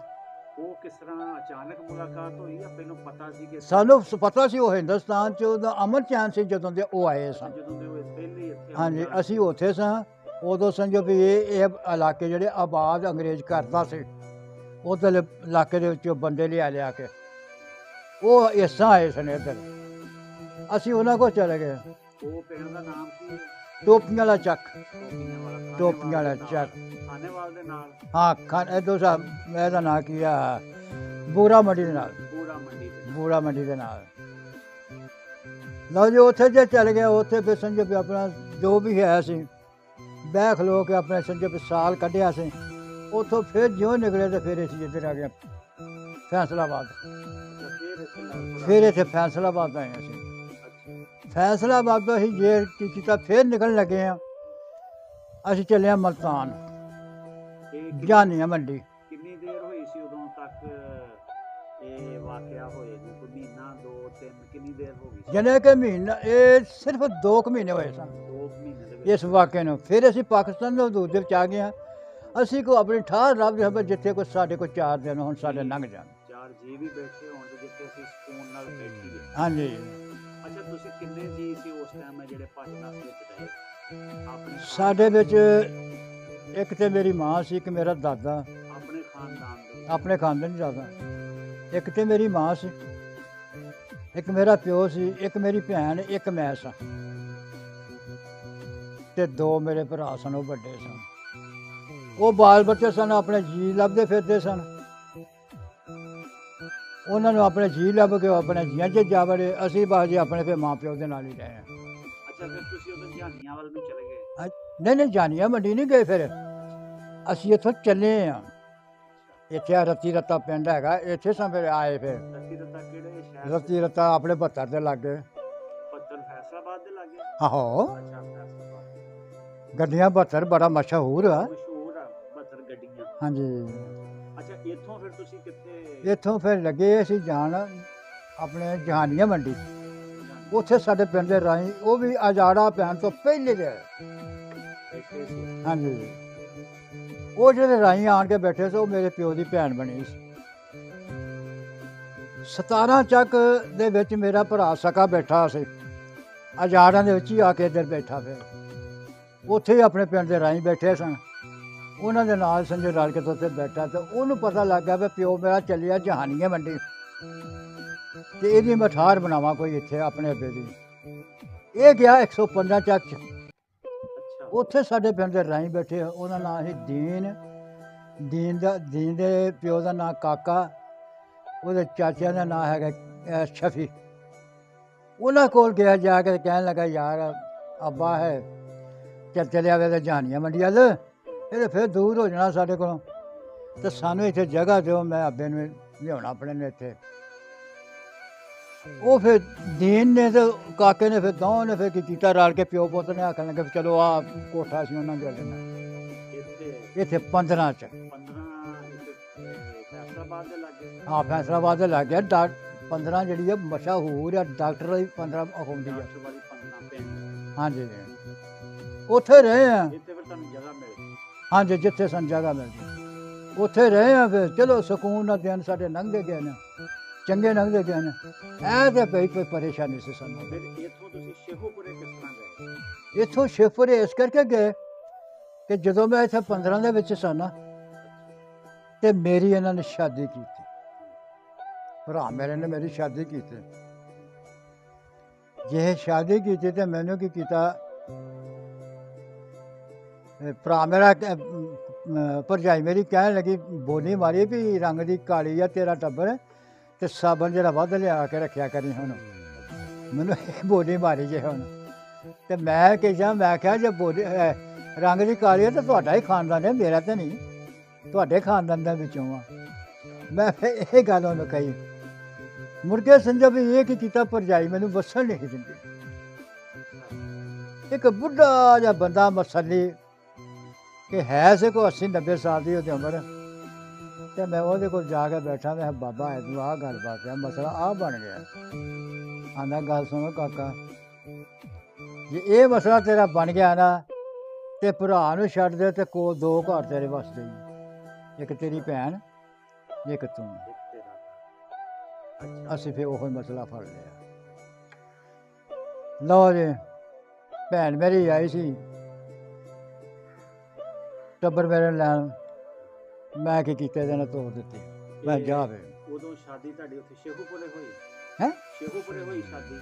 ਉਹ ਕਿਸ ਤਰ੍ਹਾਂ ਅਚਾਨਕ ਮੁਲਾਕਾਤ ਹੋਈ ਜਾਂ ਪਹਿਲਾਂ ਪਤਾ ਸੀ ਕਿ? ਸਾਨੂੰ ਪਤਾ ਸੀ ਉਹ ਹਿੰਦੁਸਤਾਨ 'ਚ ਉਹਦਾ ਅਮਰ ਚੈਨ ਸੀ ਜਦੋਂ ਦੇ ਉਹ ਆਏ ਸਨ। ਜਦੋਂ ਦੇ ਉਹ ਪਹਿਲੇ ਇੱਥੇ? ਹਾਂਜੀ, ਅਸੀਂ ਉੱਥੇ ਸਾਂ ਉਦੋਂ। ਸਮਝੋ ਵੀ ਇਹ ਇਲਾਕੇ ਜਿਹੜੇ ਆਬਾਦ ਅੰਗਰੇਜ਼ ਕਰਦਾ ਸੀ, ਉੱਧਰ ਇਲਾਕੇ ਦੇ ਵਿੱਚੋਂ ਬੰਦੇ ਲਿਆ ਕੇ ਉਹ ਇਸ ਤਰ੍ਹਾਂ ਆਏ ਸਨ ਇੱਧਰ। ਅਸੀਂ ਉਹਨਾਂ ਕੋਲ ਚਲੇ ਗਏ। ਉਹ ਪਿੰਡ ਦਾ ਨਾਮ ਕੀ? ਟੋਪੀਆਂ ਵਾਲਾ ਚੱਕ। ਟੋਪੀਆਂ ਵਾਲਾ ਚੱਕ ਖਾਨੇਵਾਲ ਦੇ ਨਾਲ? ਹਾਂ, ਇੱਧਰ ਸਾਹਿਬ ਇਹਦਾ ਨਾਂ ਕੀ ਆ, ਬੂਰਾ ਮੰਡੀ ਦੇ ਨਾਲ। ਬੂਰਾ ਮੰਡੀ ਦੇ ਨਾਲ। ਲਓ ਜੀ, ਉੱਥੇ ਜੇ ਚਲੇ ਗਏ, ਉੱਥੇ ਫਿਰ ਸਮਝੋ ਵੀ ਆਪਣਾ ਜੋ ਵੀ ਹੈ ਸੀ ਬਹਿ ਖਲੋ ਕੇ ਆਪਣੇ ਸਮਝੋ ਵੀ ਸਾਲ ਕੱਢਿਆ ਸੀ। ਉੱਥੋਂ ਫਿਰ ਜਿਉਂ ਨਿਕਲੇ ਤੇ ਫਿਰ ਅਸੀਂ ਇੱਧਰ ਆ ਗਏ ਫੈਸਲਾਬਾਦ। ਫਿਰ ਇੱਥੇ ਫੈਸਲਾਬਾਦ ਆਏ ਅਸੀਂ। ਫੈਸਲਾਬਾਦ ਤੋਂ ਅਸੀਂ ਜੇ ਕੀ ਕੀਤਾ, ਫਿਰ ਨਿਕਲਣ ਲੱਗੇ ਹਾਂ। ਅਸੀਂ ਚੱਲੇ ਹਾਂ ਮਲਤਾਨ, ਜਾਨੀਆਂ ਮੰਡੀ। ਕਿੰਨੀ ਦੇਰ ਹੋਈ ਸੀ ਉਦੋਂ ਤੱਕ ਇਹ ਵਾਕਿਆ ਹੋਏ ਨੂੰ? ਕੋਈ ਮਹੀਨਾ, 2, 3, ਕਿੰਨੀ ਦੇਰ ਹੋ ਗਈ? ਜਨੇ ਕਿ ਮਹੀਨਾ, ਇਹ ਸਿਰਫ 2 ਮਹੀਨੇ ਹੋਏ ਸਨ 2 ਮਹੀਨੇ ਦੇ ਵਿੱਚ ਇਸ ਵਾਕਿਆ ਨੂੰ। ਫਿਰ ਅਸੀਂ ਪਾਕਿਸਤਾਨ ਦੇ ਹਦੂਦ ਦੇ ਵਿੱਚ ਆ ਗਏ ਹਾਂ। ਅਸੀਂ ਕੋਈ ਆਪਣੀ ਠਾਹਰ ਲੱਭਦੇ ਹਾਂ ਜਿੱਥੇ ਕੋਈ ਸਾਡੇ ਕੋਲ 4 ਦਿਨ ਹੁਣ ਸਾਡੇ ਲੰਘ ਜਾਣ। 4 ਜੀ ਵੀ ਬੈਠੇ ਹੋਣ ਤੇ ਜਿੱਥੇ ਅਸੀਂ ਸਕੂਨ ਨਾਲ ਬੈਠੀਏ। ਹਾਂਜੀ। ਅੱਛਾ, ਤੁਸੀਂ ਕਿੰਨੇ ਜੀ ਸੀ ਉਸ ਟਾਈਮ ਜਿਹੜੇ ਪਾਕਿਸਤਾਨ ਵਿੱਚ ਰਹੇ? ਸਾਡੇ ਵਿੱਚ ਇੱਕ ਤੇ ਮੇਰੀ ਮਾਂ ਸੀ, ਇੱਕ ਮੇਰਾ ਦਾਦਾ। ਆਪਣੇ ਖਾਨਦਾਨ ਦੇ? ਆਪਣੇ ਖਾਨਦਾਨ ਦਾਦਾ। ਇੱਕ ਤੇ ਮੇਰੀ ਮਾਂ ਸੀ, ਇੱਕ ਮੇਰਾ ਪਿਓ ਸੀ, ਇੱਕ ਮੇਰੀ ਭੈਣ, ਇੱਕ ਮੈਂ ਸਾਂ, ਤੇ 2 ਮੇਰੇ ਭਰਾ ਸਨ, ਉਹ ਵੱਡੇ ਸਨ। ਉਹ ਬਾਲ ਬੱਚੇ ਸਨ, ਆਪਣੇ ਜੀ ਲੱਭਦੇ ਫਿਰਦੇ ਸਨ। ਉਹਨਾਂ ਨੂੰ ਆਪਣੇ ਜੀ ਲੱਭ ਕੇ ਆਪਣੇ ਜੀਆਂ 'ਚ ਜਾ ਵੜੇ। ਅਸੀਂ ਬਾਅਦ ਜੀ ਆਪਣੇ ਫਿਰ ਮਾਂ ਪਿਓ ਦੇ ਨਾਲ ਹੀ ਰਹੇ ਹਾਂ। ਅੱਛਾ ਫਿਰ ਤੁਸੀਂ ਉਦੋਂ ਜਹਾਨੀਆਂ ਵੱਲ ਨੂੰ ਚਲੇ ਗਏ। ਨਹੀਂ ਨਹੀਂ, ਜਾਨੀਆਂ ਮੰਡੀ ਨਹੀਂ ਗਏ ਫਿਰ। ਅਸੀਂ ਇੱਥੋਂ ਚੱਲੇ ਆ, ਇੱਥੇ ਆ ਰੱਤੀ ਰੱਤਾ ਪਿੰਡ ਹੈਗਾ, ਇੱਥੇ ਸਾਂ ਫਿਰ ਆਏ ਫਿਰ। ਰੱਤੀ ਰੱਤਾ ਕਿਹੜੇ ਸ਼ਹਿਰ? ਰੱਤੀ ਰੱਤਾ ਆਪਣੇ 72 ਦੇ ਲਾਗੇ। ਪੱਤਰ ਫੈਸਲਾਬਾਦ ਦੇ ਲਾਗੇ। ਆਹੋ, ਅੱਛਾ ਫੈਸਲਾਬਾਦ ਗੱਡੀਆਂ 72 ਬੜਾ ਮਸ਼ਹੂਰ ਆ। ਮਸ਼ਹੂਰ ਆ 72 ਗੱਡੀਆਂ। ਹਾਂਜੀ, ਅੱਛਾ ਇੱਥੋਂ ਫਿਰ ਤੁਸੀਂ ਕਿੱਥੇ? ਇੱਥੋਂ ਫਿਰ ਲੱਗੇ ਅਸੀਂ ਜਾਣ ਆਪਣੇ ਜਹਾਨੀਆਂ ਮੰਡੀ। ਉੱਥੇ ਸਾਡੇ ਪਿੰਡ ਦੇ ਰਾਹੀਂ, ਉਹ ਵੀ ਆਜ਼ਾੜਾ ਪੈਣ ਤੋਂ ਪਹਿਲੇ ਦੇ। ਬੈਠੇ ਸੀ। ਹਾਂਜੀ, ਉਹ ਜਿਹੜੇ ਰਾਹੀਂ ਆਣ ਕੇ ਬੈਠੇ ਸੀ, ਉਹ ਮੇਰੇ ਪਿਓ ਦੀ ਭੈਣ ਬਣੀ ਸੀ। 17 ਚੱਕ ਦੇ ਵਿੱਚ ਮੇਰਾ ਭਰਾ ਸਕਾ ਬੈਠਾ ਸੀ, ਆਜ਼ਾੜਾਂ ਦੇ ਵਿੱਚ ਹੀ ਆ ਕੇ ਇੱਧਰ ਬੈਠਾ। ਫਿਰ ਉੱਥੇ ਹੀ ਆਪਣੇ ਪਿੰਡ ਦੇ ਰਾਹੀਂ ਬੈਠੇ ਸਨ, ਉਹਨਾਂ ਦੇ ਨਾਲ ਸੰਜੇ ਰਲ ਕੇ ਤੋਂ ਉੱਥੇ ਬੈਠਾ, ਤੇ ਉਹਨੂੰ ਪਤਾ ਲੱਗ ਗਿਆ ਵੀ ਪਿਓ ਮੇਰਾ ਚੱਲਿਆ ਜਹਾਨੀਆਂ ਮੰਡੀ, ਤੇ ਇਹਦੀ ਮੈਂ ਠਾਰ ਬਣਾਵਾਂ ਕੋਈ ਇੱਥੇ ਆਪਣੇ ਅੱਬੇ ਦੀ। ਇਹ ਗਿਆ 115 ਚੱਕ 'ਚ। ਅੱਛਾ ਉੱਥੇ ਸਾਡੇ ਪਿੰਡ ਦੇ ਰਾਹੀਂ ਬੈਠੇ, ਉਹਦਾ ਨਾਂ ਸੀ ਦੀਨ ਦੇ ਪਿਓ ਦਾ ਨਾਂ ਕਾਕਾ, ਉਹਦੇ ਚਾਚਿਆਂ ਦਾ ਨਾਂ ਹੈਗਾ ਸ਼ਫੀ। ਉਹਨਾਂ ਕੋਲ ਗਿਆ, ਜਾ ਕੇ ਕਹਿਣ ਲੱਗਾ ਯਾਰ ਅੱਬਾ ਹੈ, ਚੱਲ ਚਲਿਆ ਵੇ ਤੇ ਜਹਾਨੀਆਂ ਮੰਡੀ ਵੱਲ, ਇਹ ਫਿਰ ਦੂਰ ਹੋ ਜਾਣਾ ਸਾਡੇ ਕੋਲੋਂ, ਤੇ ਸਾਨੂੰ ਇੱਥੇ ਜਗ੍ਹਾ ਦਿਓ, ਮੈਂ ਅੱਬੇ ਨੂੰ ਲਿਆਉਣਾ ਆਪਣੇ ਨੂੰ ਇੱਥੇ। ਉਹ ਫਿਰ ਦੀਨ ਨੇ ਤੇ ਕਾਕੇ ਨੇ ਫਿਰ ਦੋਵਾਂ ਨੇ ਫਿਰ ਕੀ ਕੀਤਾ, ਰਲ ਕੇ ਪਿਓ ਪੁੱਤ ਨੇ ਆਖਣ ਲੱਗੇ ਚਲੋ ਆ ਕੋਠਾ ਸੀ ਉਹਨਾਂ ਦੇ ਲੈਣਾ ਇੱਥੇ 15 ਚ। 15 ਫੈਸਲਾਬਾਦ ਦੇ ਲਾਗੇ। ਹਾਂ ਫੈਸਲਾਬਾਦ ਦੇ ਲੱਗ ਗਿਆ। 15 ਜਿਹੜੀ ਆ ਮਸ਼ਹੂਰ ਆ, ਡਾਕਟਰ ਦੀ 15 ਹੁੰਦੀ ਆ। 15 ਪਿੰਡ। ਹਾਂਜੀ, ਉੱਥੇ ਰਹੇ ਆ। ਇੱਥੇ ਫਿਰ ਤੁਹਾਨੂੰ ਜਗ੍ਹਾ ਮਿਲ ਗਈ। ਹਾਂਜੀ, ਜਿੱਥੇ ਸਾਨੂੰ ਜਗ੍ਹਾ ਮਿਲ ਗਈ ਉੱਥੇ ਰਹੇ ਆ। ਫਿਰ ਚਲੋ ਸਕੂਨ ਨਾਲ ਦਿਨ ਸਾਡੇ ਲੰਘਦੇ ਗਏ ਨੇ, ਚੰਗੇ ਲੰਘਦੇ ਗਏ ਨੇ। ਇਹ ਤੇ ਪਈ ਕੋਈ ਪਰੇਸ਼ਾਨੀ ਸੀ ਸਾਨੂੰ। ਫਿਰ ਇੱਥੋਂ ਤੁਸੀਂ ਸ਼ੇਖੂਪੁਰੇ ਕਿਸ ਤਰ੍ਹਾਂ ਗਏ? ਇੱਥੋਂ ਸ਼ੇਖੂਪੁਰੇ ਇਸ ਕਰਕੇ ਗਏ ਕਿ ਜਦੋਂ ਮੈਂ ਇੱਥੇ 15 ਦੇ ਵਿੱਚ ਸਾਂ ਨਾ, ਤੇ ਮੇਰੀ ਇਹਨਾਂ ਨੇ ਸ਼ਾਦੀ ਕੀਤੀ, ਭਰਾ ਮੇਰੇ ਨੇ ਮੇਰੀ ਸ਼ਾਦੀ ਕੀਤੀ। ਜੇ ਸ਼ਾਦੀ ਕੀਤੀ ਤੇ ਮੈਨੂੰ ਕੀ ਕੀਤਾ, ਭਰਾ ਮੇਰਾ ਭਰਜਾਈ ਮੇਰੀ ਕਹਿਣ ਲੱਗੀ, ਬੋਲੀ ਮਾਰੀ ਵੀ ਰੰਗ ਦੀ ਕਾਲੀ ਆ ਤੇਰਾ ਟੱਬਰ, ਤੇ ਸਾਬਣ ਜਿਹੜਾ ਵੱਧ ਲਿਆ ਕੇ ਰੱਖਿਆ ਕਰੀ। ਹੁਣ ਮੈਨੂੰ ਇਹ ਬੋਲੀ ਮਾਰੀ ਜੇ ਹੁਣ, ਤੇ ਮੈਂ ਕਿਹਾ ਜੇ ਬੋਲੀ ਰੰਗ ਦੀ ਕਾਲੀ ਆ ਤਾਂ ਤੁਹਾਡਾ ਹੀ ਖਾਨਦਾਨ ਹੈ, ਮੇਰਾ ਤਾਂ ਨਹੀਂ, ਤੁਹਾਡੇ ਖਾਨਦਾਨ ਦੇ ਵਿੱਚੋਂ ਆ। ਮੈਂ ਫਿਰ ਇਹ ਗੱਲ ਉਹਨੂੰ ਕਹੀ। ਮੁੜ ਕੇ ਸਮਝੋ ਵੀ ਇਹ ਕੀ ਕੀਤਾ, ਭਰਜਾਈ ਮੈਨੂੰ ਵਸਣ ਨਹੀਂ ਦਿੰਦੀ। ਇੱਕ ਬੁੱਢਾ ਜਿਹਾ ਬੰਦਾ ਮਸਲੀ ਕਿ ਹੈ ਸੇ ਕੋਈ 80-90 ਸਾਲ ਦੀ ਉਹਦੀ ਉਮਰ, ਤੇ ਮੈਂ ਉਹਦੇ ਕੋਲ ਜਾ ਕੇ ਬੈਠਾ। ਮੈਂ ਬਾਬਾ ਹੈ ਤੂੰ ਆਹ ਗੱਲਬਾਤ ਹੈ, ਮਸਲਾ ਆਹ ਬਣ ਗਿਆ। ਆਂਦਾ ਗੱਲ ਸੁਣੋ ਕਾਕਾ, ਜੇ ਇਹ ਮਸਲਾ ਤੇਰਾ ਬਣ ਗਿਆ ਨਾ, ਤੇ ਭਰਾ ਨੂੰ ਛੱਡ ਦੇ, ਤੇ ਕੋਲ 2 ਘਰ ਤੇਰੇ ਵਸਦੇ ਹੀ, ਇੱਕ ਤੇਰੀ ਭੈਣ, ਇੱਕ ਤੂੰ। ਅਸੀਂ ਫਿਰ ਉਹੀ ਮਸਲਾ ਫੜ ਲਿਆ। ਲਓ ਜੀ, ਭੈਣ ਮੇਰੀ ਆਈ ਸੀ ਟੱਬਰ ਮੇਰੇ ਲੈਣ, ਮੈਂ ਕੀ ਕੀਤਾ, ਇਹਦੇ ਨਾਲ ਤੋੜ ਦਿੱਤੀ। ਮੈਂ ਜਾ ਵੇ। ਉਦੋਂ ਸ਼ਾਦੀ ਤੁਹਾਡੀ ਉੱਥੇ ਸ਼ੇਖੂਪੁਰੇ ਹੋਈ ਹੈ? ਸ਼ੇਖੂਪੁਰੇ ਹੋਈ ਸ਼ਾਦੀ?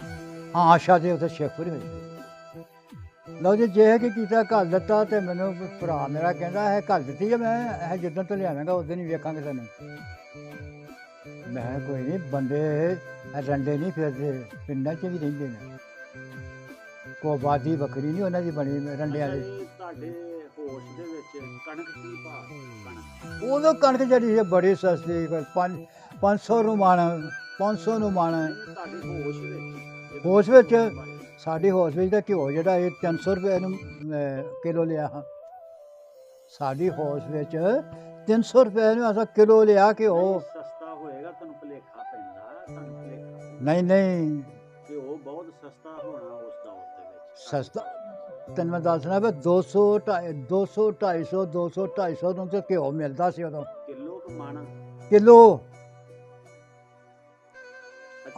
ਹਾਂ, ਸ਼ਾਦੀ ਉੱਥੇ ਸ਼ੇਖੂਪੁਰੇ ਹੋਈ। ਲਓ ਜੀ, ਜੇ ਕੀ ਕੀਤਾ, ਘੱਲ ਦਿੱਤਾ। ਤੇ ਮੈਨੂੰ ਭਰਾ ਮੇਰਾ ਕਹਿੰਦਾ ਇਹ ਘੱਲ ਦਿੱਤੀ, ਜੇ ਮੈਂ ਇਹ ਜਿੱਦਣ ਤੋਂ ਲਿਆਵਾਂਗਾ ਉਸ ਦਿਨ ਹੀ ਵੇਖਾਂਗੇ ਤੈਨੂੰ। ਮੈਂ ਕਿਹਾ ਕੋਈ ਨਹੀਂ, ਬੰਦੇ ਰੰਡੇ ਨਹੀਂ ਫਿਰਦੇ, ਪਿੰਡਾਂ 'ਚ ਵੀ ਰਹਿੰਦੇ ਨੇ, ਕੋਈ ਆਬਾਦੀ ਵੱਖਰੀ ਨਹੀਂ ਉਹਨਾਂ ਦੀ ਬਣੀ ਰੰਡਿਆਂ ਦੀ। ਤੁਹਾਡੇ ਹੋਸ਼ ਦੇ ਵਿੱਚ ਕਣਕ ਕੀ ਭਾਅ? ਕਣਕ ਉਦੋਂ ਕਣਕ ਜਿਹੜੀ ਹੈ ਬੜੀ ਸਸਤੀ, 500 ਨੂੰ ਮਣ, 500 ਨੂੰ ਮਣ। ਤੁਹਾਡੇ ਹੋਸ਼ ਵਿੱਚ? ਹੋਸ਼ ਵਿੱਚ ਸਾਡੀ ਹੋਸ਼ ਵਿੱਚ ਤਾਂ ਘਿਓ ਜਿਹੜਾ ਇਹ 300 ਰੁਪਏ ਨੂੰ ਕਿਲੋ ਲਿਆ ਹਾਂ। ਸਾਡੀ ਹੋਸ਼ ਵਿੱਚ 300 ਰੁਪਏ ਨੂੰ ਅਸਾਂ ਕਿਲੋ ਲਿਆ ਘਿਓ। ਸਸਤਾ ਹੋਏਗਾ, ਤੁਹਾਨੂੰ ਭੁਲੇਖਾ ਪੈਂਦਾ, ਤੁਹਾਨੂੰ ਭੁਲੇਖਾ। ਨਹੀਂ ਨਹੀਂ, ਘਿਓ ਬਹੁਤ ਸਸਤਾ ਹੋਣਾ ਉਸ ਦੌਰ ਦੇ ਵਿੱਚ। ਸਸਤਾ ਤੈਨੂੰ ਮੈਂ ਦੱਸਣਾ ਵੀ 200 250 ਨੂੰ ਤੇ ਘਿਓ ਮਿਲਦਾ ਸੀ ਉਦੋਂ। ਕਿਲੋ ਕੁ ਮਣ? ਕਿਲੋ।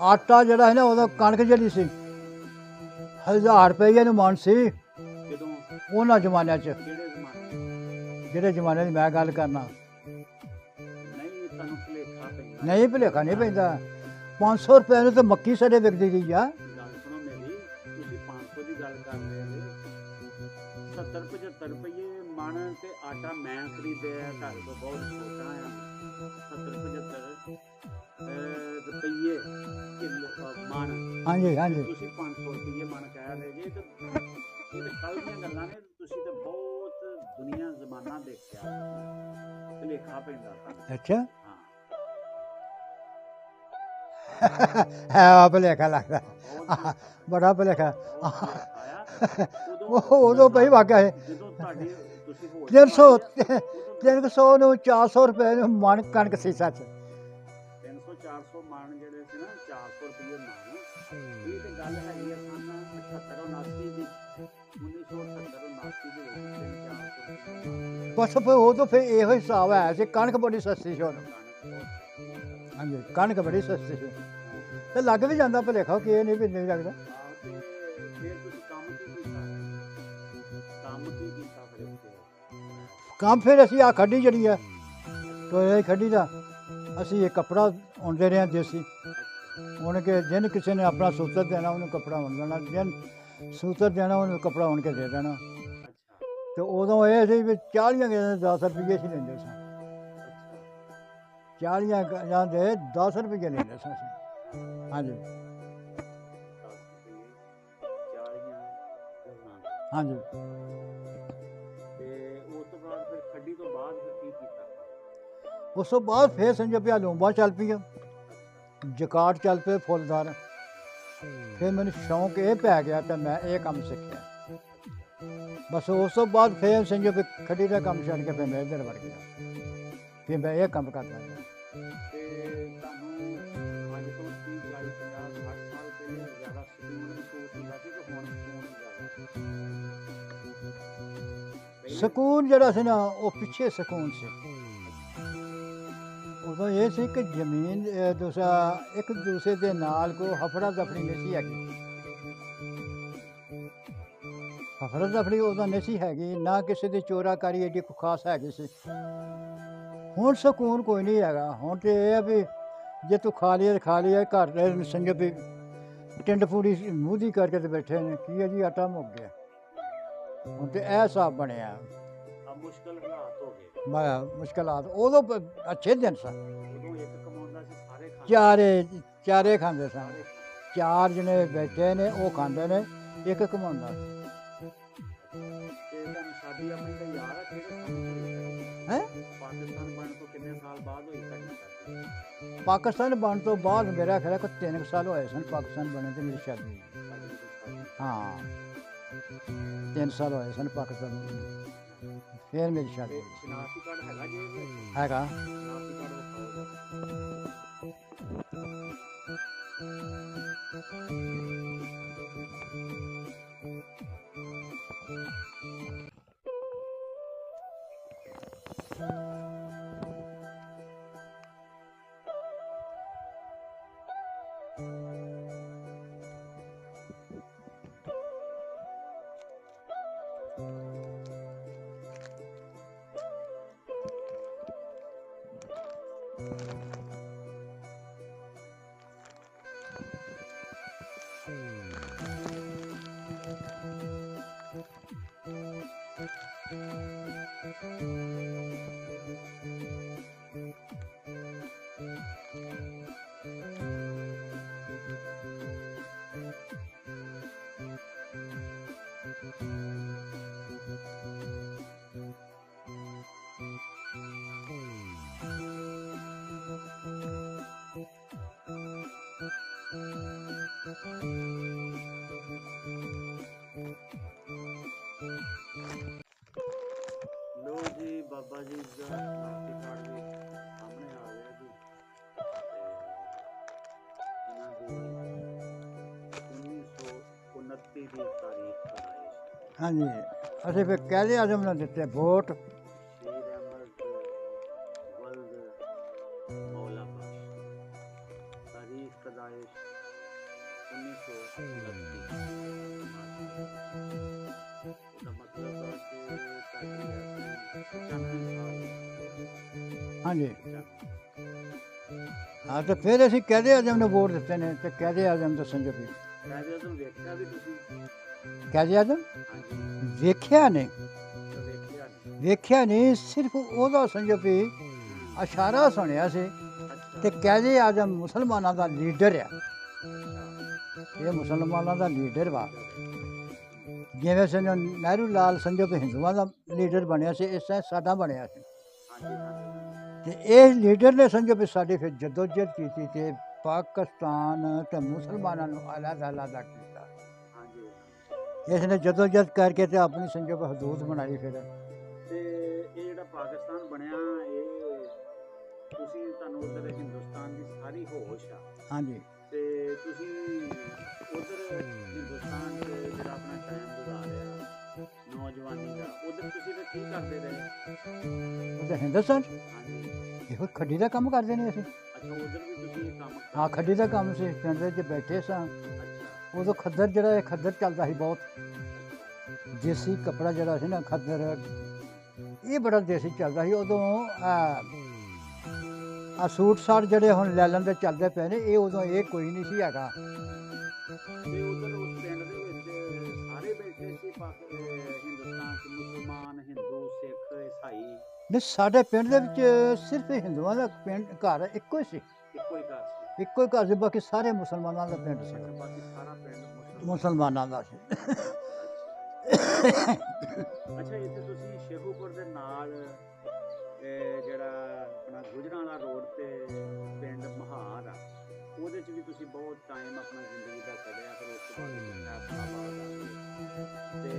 ਆਟਾ ਜਿਹੜਾ ਹੈ ਨਾ, ਉਦੋਂ ਕਣਕ ਜਿਹੜੀ ਸੀ 1000 ਰੁਪਏ ਨੂੰ ਮਣ ਸੀ। ਕਿਦੋਂ? ਉਹਨਾਂ ਜ਼ਮਾਨਿਆਂ 'ਚ, ਕਿਹੜੇ ਜ਼ਮਾਨੇ? ਜਿਹੜੇ ਜ਼ਮਾਨੇ ਦੀ ਮੈਂ ਗੱਲ ਕਰਨਾ। ਨਹੀਂ ਤੁਹਾਨੂੰ ਭੁਲੇਖਾ ਪੈਂਦਾ? ਨਹੀਂ, ਭੁਲੇਖਾ ਨਹੀਂ ਪੈਂਦਾ। 500 ਰੁਪਏ ਨੂੰ ਤਾਂ ਮੱਕੀ ਸਾਡੇ ਵਿਕਦੀ ਰਹੀ ਆ। ਗੱਲ ਸੁਣੋ ਮੇਰੀ, ਤੁਸੀਂ 500 ਦੀ ਗੱਲ ਕਰ ਰਹੇ ਹੋ। 70-75 ਰੁਪਏ ਮਣ ਤੇ ਆਟਾ ਮੈਂ ਖਰੀਦਿਆ ਘਰ ਤੋਂ, ਬਹੁਤ ਛੋਟਾ ਆ। 70-75 ਰੁਪਈਏ ਕਿਲੋ ਮਣ, ਹਾਂਜੀ ਹਾਂਜੀ ਤੁਸੀਂ 500 ਰੁਪਈਏ ਮਣ ਕਹਿ ਰਹੇ ਜੇ, ਤੇ ਇਹ ਤਾਂ ਕੱਲ੍ਹ ਦੀਆਂ ਗੱਲਾਂ ਨੇ। ਤੁਸੀਂ ਤਾਂ ਬਹੁਤ ਦੁਨੀਆ ਜ਼ਮਾਨਾ ਦੇਖਿਆ, ਭੁਲੇਖਾ ਪੈਂਦਾ ਤੁਹਾਨੂੰ। ਅੱਛਾ ਹਾਂ, ਹੈ ਆ ਭੁਲੇਖਾ ਲੱਗਦਾ, ਬਹੁਤ ਬੜਾ ਭੁਲੇਖਾ। ਬਹੁਤ ਭੁਲੇਖਾ ਆਇਆ। ਉਦੋਂ ਪਈ ਵਾਕਿਆ ਹੈ ਜਦੋਂ ਤੁਹਾਡੀ ਤੁਸੀਂ ਹੋਸ਼ 'ਚ 300 ਆਏ ਆ, ਉਦੋਂ 300 ਨੂੰ 400 ਰੁਪਏ ਨੂੰ ਮਣ ਕਣਕ ਸੀ ਸੱਚ। 300 400 ਮਣ ਜਿਹੜੇ ਸੀ ਨਾ, 400 ਰੁਪਈਏ ਮਣ। ਇਹ ਤੇ ਗੱਲ ਹੈਗੀ ਆ ਸਨ 78 79 ਦੀ, 1978 79 ਦੇ ਵਿੱਚ 300 400 ਰੁਪਈਏ ਬਸ ਫਿਰ ਉਦੋਂ ਫਿਰ ਇਹੋ ਹਿਸਾਬ ਹੈ ਸੀ, ਕਣਕ ਬੜੀ ਸਸਤੀ ਸੀ ਉਦੋਂ। ਹਾਂਜੀ ਕਣਕ ਬੜੀ ਸਸਤੀ ਸੀ, ਤੇ ਲੱਗ ਵੀ ਜਾਂਦਾ ਭੁਲੇਖਾ ਕਿ ਇਹ ਨਹੀਂ ਵੀ ਨਹੀਂ ਲੱਗਦਾ। ਤੇ ਫਿਰ ਤੁਸੀਂ ਕੰਮ ਕੀ ਕੀਤਾ? ਕੰਮ ਕੀ ਕੀਤਾ ਫਿਰ ਇੱਥੇ? ਕੰਮ ਫਿਰ ਅਸੀਂ ਆ ਖੱਡੀ ਜਿਹੜੀ ਆ ਟੋਏ ਦੀ ਖੱਡੀ ਦਾ, ਅਸੀਂ ਇਹ ਕੱਪੜਾ ਉਣਦੇ ਰਹੇ ਦੇਸੀ। ਉਣ ਕੇ ਜਿਨ ਕਿਸੇ ਨੇ ਆਪਣਾ ਸੂਤਰ ਦੇਣਾ ਉਹਨੂੰ ਕੱਪੜਾ ਉਣ ਦੇਣਾ, ਜਿਨ ਸੂਤਰ ਦੇਣਾ ਉਹਨੂੰ ਕੱਪੜਾ ਉਣ ਕੇ ਦੇ ਦੇਣਾ। ਅੱਛਾ ਤੇ ਉਦੋਂ ਇਹ ਸੀ ਵੀ 40 ਗਜਾਂ ਦੇ 10 ਰੁਪਏ ਸੀ ਲੈਂਦੇ ਸਾਂ। ਅੱਛਾ 40 ਗਜਾਂ ਦੇ 10 ਰੁਪਏ ਲੈਂਦੇ ਸਾਂ ਅਸੀਂ। ਹਾਂਜੀ 10 ਰੁਪਈਏ 40 ਗਜਾਂ। ਹਾਂਜੀ ਤੇ ਉਸ ਤੋਂ ਬਾਅਦ ਫਿਰ ਖੱਡੀ ਤੋਂ ਬਾਅਦ ਫਿਰ ਕੀ ਕੀਤਾ? ਉਸ ਤੋਂ ਬਾਅਦ ਫਿਰ ਸਮਝੋ ਪਿਆ ਲੂੰਬਾਂ ਚੱਲ ਪਈਆਂ, ਜਕਾਟ ਚੱਲ ਪਏ ਫੁੱਲਦਾਰ। ਫਿਰ ਮੈਨੂੰ ਸ਼ੌਂਕ ਇਹ ਪੈ ਗਿਆ ਤਾਂ ਮੈਂ ਇਹ ਕੰਮ ਸਿੱਖਿਆ। ਬਸ ਉਸ ਤੋਂ ਬਾਅਦ ਫਿਰ ਸਮਝੋ ਵੀ ਖੱਡੀ ਦਾ ਕੰਮ ਛੱਡ ਕੇ ਫਿਰ ਮੈਂ ਇੱਧਰ ਵੜ ਗਿਆ, ਫਿਰ ਮੈਂ ਇਹ ਕੰਮ ਕਰਦਾ ਰਿਹਾ। ਤੇ ਤੁਹਾਨੂੰ ਅੱਜ ਤੋਂ 30 40 50 60 ਸਾਲ ਪਹਿਲੇ ਜ਼ਿਆਦਾ ਸਕੂਨ ਮਹਿਸੂਸ ਹੁੰਦਾ ਸੀ ਕਿ ਹੁਣ ਸਕੂਨ ਜ਼ਿਆਦਾ? ਪਹਿਲੇ ਸਕੂਨ ਜਿਹੜਾ ਸੀ ਨਾ ਉਹ ਪਿੱਛੇ ਸਕੂਨ ਸੀ। ਉਦੋਂ ਇਹ ਸੀ ਕਿ ਜ਼ਮੀਨ ਦੂਸਰਾ ਇੱਕ ਦੂਸਰੇ ਦੇ ਨਾਲ ਕੋਈ ਹਫੜਾ ਦਫੜੀ ਨਹੀਂ ਸੀ ਹੈਗੀ। ਹਫੜਾ ਦਫੜੀ ਉਦੋਂ ਨਹੀਂ ਸੀ ਹੈਗੀ, ਨਾ ਕਿਸੇ ਦੀ ਚੋਰਾਕਾਰੀ ਐਡੀ ਕੋਈ ਖਾਸ ਹੈਗੀ ਸੀ। ਹੁਣ ਸਕੂਨ ਕੋਈ ਨਹੀਂ ਹੈਗਾ। ਹੁਣ ਤੇ ਇਹ ਆ ਵੀ ਜੇ ਤੂੰ ਖਾ ਲਿਆ ਖਾ ਲਿਆ, ਘਰ ਦੇ ਸੰਜੋ ਵੀ ਟਿੰਡ ਪੂਰੀ ਮੂੰਹ ਦੀ ਕਰਕੇ ਤੇ ਬੈਠੇ ਨੇ, ਕੀ ਹੈ ਜੀ ਆਟਾ ਮੁੱਕ ਗਿਆ। ਹੁਣ ਤੇ ਇਹ ਹਿਸਾਬ ਬਣਿਆ, ਆ ਮੁਸ਼ਕਲ ਹਾਲਾਤ ਹੋ ਗਏ। ਬੜਾ ਮੁਸ਼ਕਲਾਤ। ਉਦੋਂ ਅੱਛੇ ਦਿਨ ਸਨ, ਉਦੋਂ ਇੱਕ ਕਮਾਉਂਦਾ ਸੀ, ਸਾਰੇ ਖਾਂਦੇ। ਚਾਰੇ ਖਾਂਦੇ ਸਨ। ਸਾਰੇ 4 ਜਣੇ ਬੈਠੇ ਨੇ ਉਹ ਖਾਂਦੇ ਨੇ, ਇੱਕ ਕਮਾਉਂਦਾ। ਤੇ ਤੁਹਾਨੂੰ ਸ਼ਾਦੀ ਆਪਣੀ ਦਾ ਯਾਦ ਆ ਕਿਹੜੇ ਸਾਲ ਹੋਈ? ਹੈ ਪਾਕਿਸਤਾਨ ਬਣਨ ਤੋਂ ਕਿੰਨੇ ਸਾਲ ਬਾਅਦ ਹੋਈ ਤੁਹਾਡੀ ਸ਼ਾਦੀ? ਪਾਕਿਸਤਾਨ ਬਣਨ ਤੋਂ ਬਾਅਦ ਮੇਰਾ ਖਿਆਲ ਹੈ ਕਿ 3 ਸਾਲ ਹੋਏ ਸਨ ਪਾਕਿਸਤਾਨ ਬਣੇ ਤੇ ਮੇਰੀ ਸ਼ਾਦੀ ਹੋਈ। ਤੁਹਾਡੀ ਸ਼ਾਦੀ? ਹਾਂ 3 ਸਾਲ ਹੋਏ ਸਨ ਪਾਕਿਸਤਾਨ ਬਣੇ, ਫਿਰ ਮੇਰੀ ਸ਼ਾਦੀ ਤੇ ਹੋਈ। ਸ਼ਨਾਖਤੀ ਕਾਰਡ ਹੈਗਾ ਜੀ ਇਹਦੇ ਵਿੱਚ? ਹੈਗਾ ਸ਼ਨਾਖਤੀ ਕਾਰਡ ਵਿਖਾਓ। ਲੋ ਜੀ ਬਾਬਾ ਜੀ ਦਾ ਸ਼ਨਾਖਤੀ ਕਾਰਡ ਵੀ ਸਾਹਮਣੇ ਆ ਗਿਆ ਜੀ। ਤੇ ਇਹਨਾਂ ਦੀ 1929 ਦੀ ਤਾਰੀਖ ਬਣਾਈ। ਹਾਂਜੀ। ਅਸੀਂ ਫਿਰ ਕਾਇਦੇ ਆਜ਼ਮ ਨੂੰ ਦਿੱਤੇ ਵੋਟ। ਸ਼ੇਰ ਅਹਿਮਦ ਵਲਦ ਮੌਲਾ ਬਖਸ਼, ਤਾਰੀਖ ਪੈਦਾਇਸ਼ 1929। ਇਹਦਾ ਮਤਲਬ ਹੈ ਕਿ ਤੁਹਾਡੀ 95 ਸਾਲ। ਹਾਂਜੀ ਹਾਂ, ਤੇ ਫਿਰ ਅਸੀਂ ਕਾਇਦੇ ਆਜ਼ਮ ਨੂੰ ਵੋਟ ਦਿੱਤੇ ਨੇ, ਤੇ ਕਾਇਦੇ ਆਜ਼ਮ ਦਾ ਸੰਜੋ ਵੀ ਕਾਇਦੇ ਆਜ਼ਮ ਵੇਖਿਆ ਵੀ ਤੁਸੀਂ? ਕਾਇਦੇ ਆਜ਼ਮ ਹਾਂਜੀ, ਵੇਖਿਆ ਨਹੀਂ, ਤਾਂ ਵੇਖਿਆ ਨਹੀਂ। ਵੇਖਿਆ ਨਹੀਂ, ਸਿਰਫ ਉਹਦਾ ਸੰਜੋ ਵੀ ਇਸ਼ਾਰਾ ਸੁਣਿਆ ਸੀ ਅੱਛਾ ਤੇ ਕਾਇਦੇ ਆਜ਼ਮ ਮੁਸਲਮਾਨਾਂ ਦਾ ਲੀਡਰ ਆ। ਇਹ ਮੁਸਲਮਾਨਾਂ ਦਾ ਲੀਡਰ ਵਾ। ਜਿਵੇਂ ਸਮਝੋ ਨਹਿਰੂ ਲਾਲ ਸਮਝੋ ਕਿ ਹਿੰਦੂਆਂ ਦਾ ਲੀਡਰ ਬਣਿਆ ਸੀ, ਇਸ ਤਰ੍ਹਾਂ ਸਾਡਾ ਬਣਿਆ ਸੀ। ਹਾਂਜੀ ਹਾਂਜੀ ਤੇ ਇਹ ਲੀਡਰ ਨੇ ਸਮਝੋ ਵੀ ਸਾਡੀ ਫਿਰ ਜਦੋਜਹਿਦ ਕੀਤੀ ਤੇ ਪਾਕਿਸਤਾਨ ਤੇ ਮੁਸਲਮਾਨਾਂ ਨੂੰ ਅਲੱਗ ਕੀਤਾ। ਹਾਂਜੀ। ਇਸ ਨੇ ਜਦੋਜਹਿਦ ਕਰਕੇ ਤੇ ਆਪਣੀ ਸਮਝੋ ਕਿ ਹਦੂਦ ਬਣਾਈ ਫਿਰ। ਤੇ ਇਹ ਜਿਹੜਾ ਪਾਕਿਸਤਾਨ ਬਣਿਆ, ਇਹ ਤੁਸੀਂ ਤੁਹਾਨੂੰ ਉਧਰ ਹਿੰਦੁਸਤਾਨ ਦੀ ਸਾਰੀ ਹੋਸ਼ ਆ, ਹਾਂਜੀ। ਤੇ ਤੁਸੀਂ ਉਧਰ ਹਿੰਦੁਸਤਾਨ 'ਚ ਜਿਹੜਾ ਆਪਣਾ ਟਾਈਮ ਗੁਜ਼ਾਰਿਆ ਨੌਜਵਾਨੀ ਦਾ, ਉਧਰ ਤੁਸੀਂ ਫਿਰ ਕੀ ਕਰਦੇ ਰਹੇ? ਉਹ ਤਾਂ ਹਿੰਦੁਸਤਾਨ 'ਚ ਹਾਂਜੀ। ਇਹੋ ਖੱਡੀ ਦਾ ਕੰਮ ਕਰਦੇ ਨੇ ਅਸੀਂ। ਅੱਛਾ, ਉਧਰ ਵੀ ਤੁਸੀਂ ਇਹ ਕੰਮ ਹਾਂ, ਖੱਡੀ ਦਾ ਕੰਮ ਸੀ। ਪਿੰਡ ਦੇ 'ਚ ਬੈਠੇ ਸਾਂ, ਅੱਛਾ ਉਦੋਂ ਖੱਦਰ ਜਿਹੜਾ ਇਹ ਖੱਦਰ ਚੱਲਦਾ ਸੀ ਬਹੁਤ। ਦੇਸੀ ਕੱਪੜਾ ਜਿਹੜਾ ਸੀ ਨਾ ਖੱਦਰ, ਇਹ ਬੜਾ ਦੇਸੀ ਚੱਲਦਾ ਸੀ ਉਦੋਂ। ਆ ਸੂਟ ਸਾਟ ਜਿਹੜੇ ਹੁਣ ਲੈ ਲੈਂਦੇ ਚੱਲਦੇ ਪਏ ਨੇ, ਇਹ ਉਦੋਂ ਇਹ ਕੋਈ ਨਹੀਂ ਸੀ ਹੈਗਾ। ਤੇ ਉਧਰ ਉਸ ਪਿੰਡ ਦੇ ਵਿੱਚ ਸਾਰੇ ਬੈਠੇ ਸੀ ਹਿੰਦੁਸਤਾਨ 'ਚ, ਮੁਸਲਮਾਨ, ਹਿੰਦੂ, ਸਿੱਖ, ਈਸਾਈ? ਨਹੀਂ, ਸਾਡੇ ਪਿੰਡ ਦੇ ਵਿੱਚ ਸਿਰਫ ਹਿੰਦੂਆਂ ਦਾ ਪਿੰਡ ਘਰ ਇੱਕੋ ਹੀ ਸੀ। ਇੱਕੋ ਹੀ ਘਰ ਸੀ? ਇੱਕੋ ਹੀ ਘਰ ਸੀ, ਬਾਕੀ ਸਾਰੇ ਮੁਸਲਮਾਨਾਂ ਦਾ ਪਿੰਡ ਸੀ। ਅੱਛਾ, ਬਾਕੀ ਸਾਰਾ ਪਿੰਡ ਮੁਸਲਮਾਨਾਂ ਦਾ ਸੀ। ਅੱਛਾ, ਇੱਥੇ ਤੁਸੀਂ ਸ਼ੇਖੂਪੁਰ ਦੇ ਨਾਲ ਜਿਹੜਾ ਆਪਣਾ ਗੁਜਰਾਂਵਾਲਾ ਰੋਡ ਤੇ ਪਿੰਡ ਮਹਾਰ ਆ, ਉਹਦੇ 'ਚ ਵੀ ਤੁਸੀਂ ਬਹੁਤ ਟਾਈਮ ਆਪਣਾ ਜ਼ਿੰਦਗੀ ਦਾ ਕੱਢਿਆ। ਫਿਰ ਉਸ ਤੋਂ ਬਾਅਦ ਫੈਸਲਾਬਾਦ ਆ ਗਏ। ਤੇ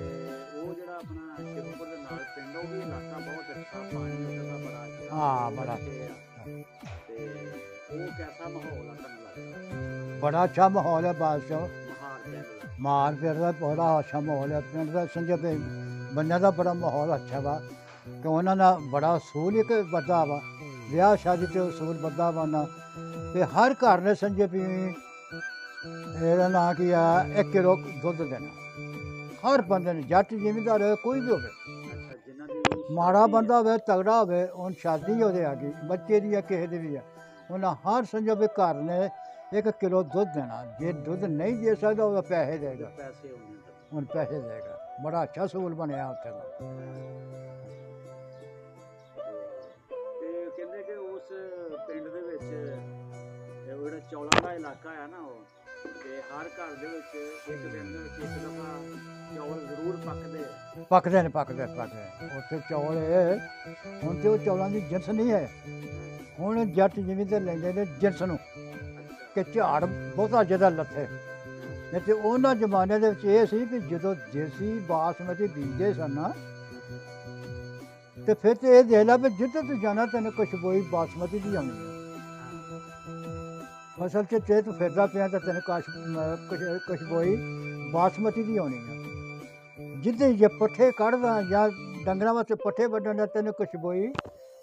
ਉਹ ਜਿਹੜਾ ਆਪਣਾ ਸ਼ੇਖੂਪੁਰ ਦੇ ਨਾਲ ਪਿੰਡ, ਉਹ ਵੀ ਇਲਾਕਾ ਬਹੁਤ ਅੱਛਾ, ਪਾਣੀ ਉੱਧਰ ਦਾ ਬੜਾ ਅੱਛਾ। ਹਾਂ, ਬੜਾ। ਤੇ ਉਹ ਕੈਸਾ ਮਾਹੌਲ ਆ ਤੁਹਾਨੂੰ ਲੱਗਦਾ? ਬੜਾ ਅੱਛਾ ਮਾਹੌਲ ਹੈ ਬਾਦਸ਼ਾਹ। ਮਹਾਰ ਪਿੰਡ ਦਾ? ਮਾਰ ਪਿੰਡ ਦਾ ਬੜਾ ਅੱਛਾ ਮਾਹੌਲ ਹੈ। ਪਿੰਡ ਦਾ ਸਮਝੋ ਵੀ ਬੰਦਿਆਂ ਦਾ ਬੜਾ ਮਾਹੌਲ ਅੱਛਾ ਵਾ, ਕਿ ਉਹਨਾਂ ਦਾ ਬੜਾ ਅਸੂਲ ਇੱਕ ਵੱਧਾ ਵਾ। ਵਿਆਹ ਸ਼ਾਦੀ ਤੇ ਅਸੂਲ ਵੱਧਾ ਵਾ ਨਾ, ਤੇ ਹਰ ਘਰ ਨੇ ਸਮਝੇ ਵੀ ਇਹਦਾ ਨਾਂ ਕੀ ਆ, 1 ਕਿਲੋ ਦੁੱਧ ਦੇਣਾ ਹਰ ਬੰਦੇ ਨੇ, ਜੱਟ ਜ਼ਿਮੀਂਦਾਰ ਹੋਵੇ ਕੋਈ ਵੀ ਹੋਵੇ। ਅੱਛਾ, ਜਿਨ੍ਹਾਂ ਦੀ ਮਾੜਾ ਬੰਦਾ ਹੋਵੇ ਤਗੜਾ ਹੋਵੇ, ਹੁਣ ਸ਼ਾਦੀ ਉਹਦੇ ਆ ਗਈ, ਬੱਚੇ ਦੀ ਆ, ਕਿਸੇ ਦੀ ਵੀ ਆ, ਉਹਨਾਂ ਹਰ ਸਮਝੋ ਵੀ ਘਰ ਨੇ 1 ਕਿਲੋ ਦੁੱਧ ਦੇਣਾ। ਜੇ ਦੁੱਧ ਨਹੀਂ ਦੇ ਸਕਦਾ ਉਹਦਾ ਪੈਸੇ ਦੇਗਾ, ਪੈਸੇ ਹੋਣੇ ਤਾਂ। ਹੁਣ ਪੈਸੇ ਦੇਗਾ। ਬੜਾ ਅੱਛਾ ਅਸੂਲ ਬਣਿਆ ਉੱਥੇ ਦਾ। ਤੇ ਕਹਿੰਦੇ ਕਿ ਉਸ ਪਿੰਡ ਦੇ ਵਿੱਚ ਇਹ ਜਿਹੜਾ ਚੌਲਾਂ ਦਾ ਇਲਾਕਾ ਆ ਨਾ, ਉਹ ਤੇ ਹਰ ਘਰ ਦੇ ਵਿੱਚ ਇੱਕ ਦਿਨ ਦੇ ਵਿੱਚ ਇੱਕ ਦਫਾ ਚੌਲ ਜ਼ਰੂਰ ਪੱਕਦੇ ਆ। ਪੱਕਦੇ ਨੇ, ਪੱਕਦੇ ਉੱਥੇ ਚੌਲ ਹੈ। ਹੁਣ ਤੇ ਉਹ ਚੌਲਾਂ ਦੀ ਜਿਣਸ ਨਹੀਂ ਹੈ। ਹੁਣ ਜੱਟ ਜਿਵੇਂ ਤੇ ਲੈਂਦੇ ਨੇ ਜਿਣਸ ਨੂੰ, ਕਿ ਝਾੜ ਬਹੁਤਾ ਜਿਹਦਾ ਲੱਥੇ। ਨਹੀਂ ਤੇ ਉਹਨਾਂ ਜ਼ਮਾਨੇ ਦੇ ਵਿੱਚ ਇਹ ਸੀ ਕਿ ਜਦੋਂ ਦੇਸੀ ਬਾਸਮਤੀ ਬੀਜਦੇ ਸਨ ਨਾ, ਤੇ ਫਿਰ ਤੇ ਇਹ ਦੇਖ ਲਾ ਵੀ ਜਿੱਥੇ ਤੂੰ ਜਾਣਾ ਤੈਨੂੰ ਖੁਸ਼ਬੋਈ ਬਾਸਮਤੀ ਦੀ ਆਉਣੀ ਹੈ। ਫਸਲ 'ਚ ਜੇ ਤੂੰ ਫਿਰਦਾ ਪਿਆ ਤਾਂ ਤੈਨੂੰ ਖੁਸ਼ਬੋਈ ਬਾਸਮਤੀ ਦੀ ਆਉਣੀ ਹੈ। ਜਿੱਦੇ ਜੇ ਪੱਠੇ ਕੱਢਦਾ ਜਾਂ ਡੰਗਰਾਂ ਵਾਸਤੇ ਪੱਠੇ ਵੱਢਣ ਦਾ, ਤੈਨੂੰ ਖੁਸ਼ਬੋਈ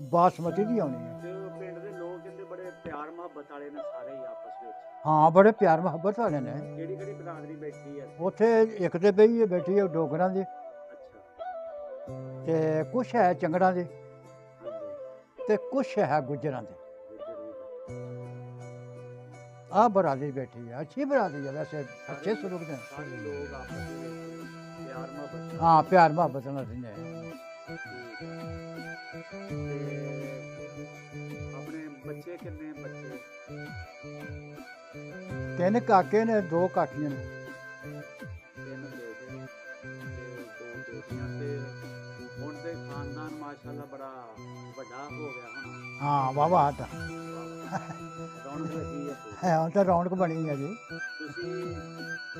ਬਾਸਮਤੀ ਦੀ ਆਉਣੀ ਹੈ। ਤੇ ਉਹ ਪਿੰਡ ਦੇ ਲੋਕ ਕਹਿੰਦੇ ਬੜੇ ਪਿਆਰ ਮੁਹੱਬਤ ਵਾਲੇ ਨੇ ਸਾਰੇ ਹੀ ਆਪਸ ਵਿੱਚ। ਹਾਂ, ਬੜੇ ਪਿਆਰ ਮੁਹੱਬਤ ਵਾਲੇ ਨੇ। ਕਿਹੜੀ ਕਿਹੜੀ ਬਰਾਦਰੀ ਬੈਠੀ ਹੈ ਉੱਥੇ ਇੱਕ ਤੇ ਬਈ ਬੈਠੀ ਹੈ ਡੋਗਰਾਂ ਦੀ, ਅੱਛਾ। ਤੇ ਕੁਛ ਹੈ ਚੰਗੜਾਂ ਦੀ, ਹਾਂਜੀ। ਤੇ ਕੁਛ ਹੈ ਗੁੱਜਰਾਂ ਦੀ। ਗੁੱਜਰ ਵੀ ਬੈਠੇ। ਆਹ ਬਰਾਦਰੀ ਬੈਠੀ ਹੈ, ਅੱਛੀ ਬਰਾਦਰੀ ਹੈ ਵੈਸੇ, ਅੱਛੇ ਸਲੂਕ ਦੇ। ਸਾਰੇ ਲੋਕ ਆਪਸ ਵਿੱਚ ਪਿਆਰ ਮੁਹੱਬਤ ਨਾਲ। ਹਾਂ, ਪਿਆਰ ਮੁਹੱਬਤ ਨਾਲ ਰਹਿੰਦੇ ਆ। ਠੀਕ ਹੈ। ਤੇ ਆਪਣੇ ਬੱਚੇ ਕਿੰਨੇ ਬੱਚੇ? 3 ਕਾਕੇ ਨੇ, 2 ਕਾਕੀਆਂ ਨੇ। 3 ਬੇਟੇ ਤੇ 2 ਬੇਟੀਆਂ। ਤੇ ਹੁਣ ਤੇ ਖਾਨਦਾਨ ਮਾਸ਼ਾਅੱਲਾ ਬੜਾ ਵੱਡਾ ਹੋ ਗਿਆ ਹੋਣਾ। ਹਾਂ, ਵਾਹਵਾ ਹੱਟ ਰੌਣਕ ਲੱਗੀ ਹੈ ਪੂਰੀ। ਹੈ, ਹੁਣ ਤਾਂ ਰੌਣਕ ਬਣੀ ਹੈ ਜੀ। ਤੁਸੀਂ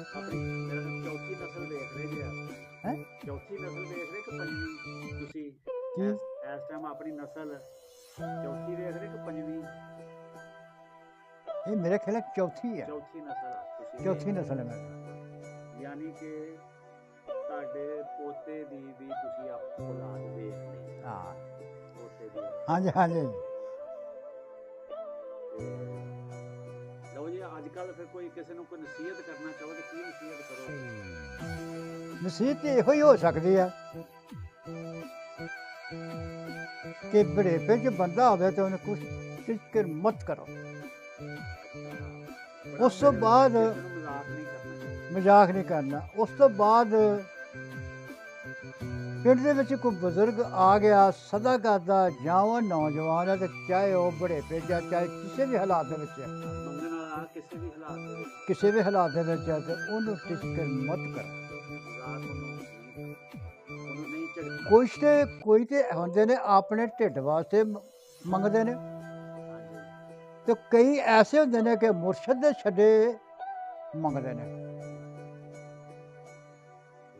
ਆਪਣੀ ਮੇਰੇ ਨਾਲ ਚੌਥੀ ਨਸਲ ਦੇਖ ਰਹੇ ਜੀ? ਹੈਂ? ਚੌਥੀ ਨਸਲ ਦੇਖ ਰਹੇ ਕਿ ਪੰਜਵੀਂ? ਤੁਸੀਂ ਕੀ? ਇਸ ਟਾਈਮ ਆਪਣੀ ਨਸਲ ਚੌਥੀ ਦੇਖ ਰਹੇ ਕਿ ਪੰਜਵੀਂ? ਇਹ ਮੇਰੇ ਖਿਆਲ ਚੌਥੀ ਹੈ। ਚੌਥੀ ਨਸਲ ਆ ਤੁਸੀਂ? ਚੌਥੀ ਨਸਲ ਹੈ ਮੇਰੀ। ਯਾਨੀ ਕਿ ਤੁਹਾਡੇ ਪੋਤੇ ਦੀ ਵੀ ਤੁਸੀਂ ਆਪ ਔਲਾਦ ਵੇਖ ਲਈ? ਹਾਂ, ਪੋਤੇ ਦੀ। ਹਾਂਜੀ ਹਾਂਜੀ। ਲਓ ਜੀ, ਅੱਜ ਕੱਲ ਫਿਰ ਕੋਈ ਕਿਸੇ ਨੂੰ ਕੋਈ ਨਸੀਹਤ ਕਰਨਾ ਚਾਹੋ ਤਾਂ ਕੀ ਨਸੀਹਤ ਕਰੋ? ਨਸੀਹਤ ਤੇ ਇਹੋ ਹੀ ਹੋ ਸਕਦੀ ਹੈ ਕਿ ਬੜੇਪੇ 'ਚ ਬੰਦਾ ਹੋਵੇ ਤਾਂ ਉਹਨੂੰ ਕੁਛ ਫਿਕਰ ਮਤ ਕਰੋ। ਉਸ ਤੋਂ ਬਾਅਦ ਕਿਸੇ ਨੂੰ ਮਜ਼ਾਕ ਨਹੀਂ ਕਰਨਾ ਚਾਹੀਦਾ। ਮਜ਼ਾਕ ਨਹੀਂ ਕਰਨਾ। ਉਸ ਤੋਂ ਬਾਅਦ ਪਿੰਡ ਦੇ ਵਿੱਚ ਕੋਈ ਬਜ਼ੁਰਗ ਆ ਗਿਆ ਸਦਾ ਕਰਦਾ ਜਾਂ ਉਹ ਨੌਜਵਾਨ ਹੈ ਤੇ ਚਾਹੇ ਉਹ ਬੁਢੇਪੇ ਜਾਂ ਚਾਹੇ ਕਿਸੇ ਵੀ ਹਾਲਾਤ ਦੇ ਵਿੱਚ ਹੈ, ਮੰਗਣ ਵਾਲਾ ਕਿਸੇ ਵੀ ਹਾਲਾਤ ਦੇ ਵਿੱਚ ਕਿਸੇ ਵੀ ਹਾਲਾਤ ਦੇ ਵਿੱਚ ਹੈ ਤੇ ਉਹਨੂੰ ਟਿਚਕਰ ਮਤ ਕਰ। ਰਾਤ ਉਹਨੂੰ ਨਹੀਂ ਝਿੜਕਣਾ। ਕੁਛ ਤੇ ਕੋਈ ਤੇ ਹੁੰਦੇ ਨੇ ਆਪਣੇ ਢਿੱਡ ਵਾਸਤੇ ਮੰਗਦੇ ਨੇ, ਹਾਂਜੀ ਤੇ ਕਈ ਐਸੇ ਹੁੰਦੇ ਨੇ ਕਿ ਮੁਰਸ਼ਦ ਦੇ ਛੱਡੇ ਮੰਗਦੇ ਨੇ।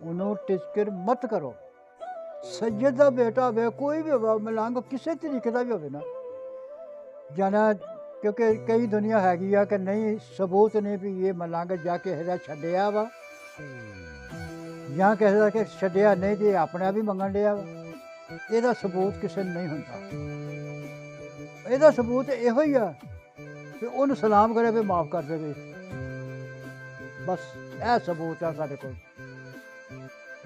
ਉਹਨੂੰ ਟਿਚਕਰ ਮਤ ਕਰੋ। ਸੱਯਦ ਦਾ ਬੇਟਾ ਹੋਵੇ, ਕੋਈ ਵੀ ਹੋਵੇ, ਮਲੰਗ ਕਿਸੇ ਤਰੀਕੇ ਦਾ ਵੀ ਹੋਵੇ ਨਾ ਜਾਣਾ, ਕਿਉਂਕਿ ਕਈ ਦੁਨੀਆ ਹੈਗੀ ਆ ਕਿ ਨਹੀਂ ਸਬੂਤ ਨਹੀਂ ਵੀ ਇਹ ਮਲੰਗ ਜਾ ਕਿਸੇ ਦਾ ਛੱਡਿਆ ਵਾ ਜਾਂ ਕਿਸੇ ਦਾ ਕਿ ਛੱਡਿਆ ਨਹੀਂ ਤੇ ਆਪਣੇ ਆਪ ਹੀ ਮੰਗਣ ਡਿਆ ਵਾ। ਇਹਦਾ ਸਬੂਤ ਕਿਸੇ ਨੂੰ ਨਹੀਂ ਹੁੰਦਾ। ਇਹਦਾ ਸਬੂਤ ਇਹੋ ਹੀ ਆ ਵੀ ਉਹਨੂੰ ਸਲਾਮ ਕਰੇ ਵੀ ਮਾਫ ਕਰ ਦੇਵੇ, ਬਸ ਇਹ ਸਬੂਤ ਆ ਸਾਡੇ ਕੋਲ।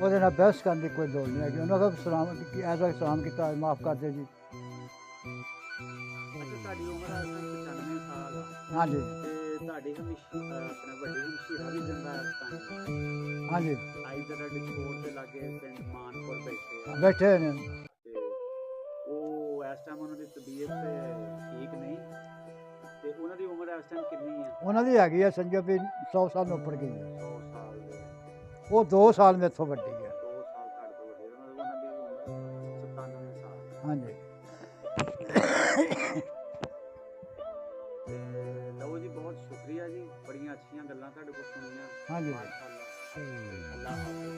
ਉਹਦੇ ਨਾਲ ਬਹਿਸ ਕਰਨ ਦੀ ਕੋਈ ਲੋੜ ਨਹੀਂ ਹੈਗੀ। ਉਹਨਾਂ ਦਾ ਸਲਾਮ ਐਸਾ ਸਲਾਮ ਕੀਤਾ, ਮਾਫ ਕਰ ਦੇ ਜੀ। ਅੱਛਾ, ਤੁਹਾਡੀ ਉਮਰ ਹੈ 95 ਸਾਲ ਆ ਹਾਂਜੀ ਤੇ ਤੁਹਾਡੀ ਆਪਣੇ ਵੱਡੀ ਹਮਸ਼ੀਰਾ ਵੀ ਜ਼ਿੰਦਾ ਹੈ ਇਸ ਟਾਈਮ। ਹਾਂਜੀ ਆਈ ਜਰਾ ਡਿਸਪੋਰਟ ਦੇ ਲਾਗੇ ਪਿੰਡ ਮਾਨਪੁਰ ਬੈਠੇ ਆ ਬੈਠੇ ਨੇ। ਤੇ ਉਹ ਇਸ ਟਾਈਮ ਉਹਨਾਂ ਦੀ ਤਬੀਅਤ ਠੀਕ ਨਹੀਂ ਤੇ ਉਹਨਾਂ ਦੀ ਉਮਰ ਇਸ ਟਾਈਮ ਕਿੰਨੀ ਹੈ? ਉਹਨਾਂ ਦੀ ਹੈਗੀ ਆ ਸਮਝੋ ਵੀ 100 ਸਾਲ ਤੋਂ ਉੱਪਰ ਗਈ ਹੈ। 100 ਸਾਲ ਦੇ ਉਹ 2 ਸਾਲ ਮੇਰੇ ਤੋਂ ਵੱਡੀ ਹੈ। 2 ਸਾਲ ਘੱਟ ਤੋਂ ਵੱਡੇ ਉਹਨਾਂ ਦੀ ਉਮਰ 97 ਸਾਲ। ਹਾਂਜੀ ਤੇ ਲਓ ਜੀ, ਬਹੁਤ ਸ਼ੁਕਰੀਆ ਜੀ, ਬੜੀਆਂ ਅੱਛੀਆਂ ਗੱਲਾਂ ਤੁਹਾਡੇ ਕੋਲ ਸੁਣੀਆਂ। ਹਾਂਜੀ। ਮਾਸ਼ਾਅੱਲਾ। ਅੱਲਾਹ ਹਾਫਿਜ਼।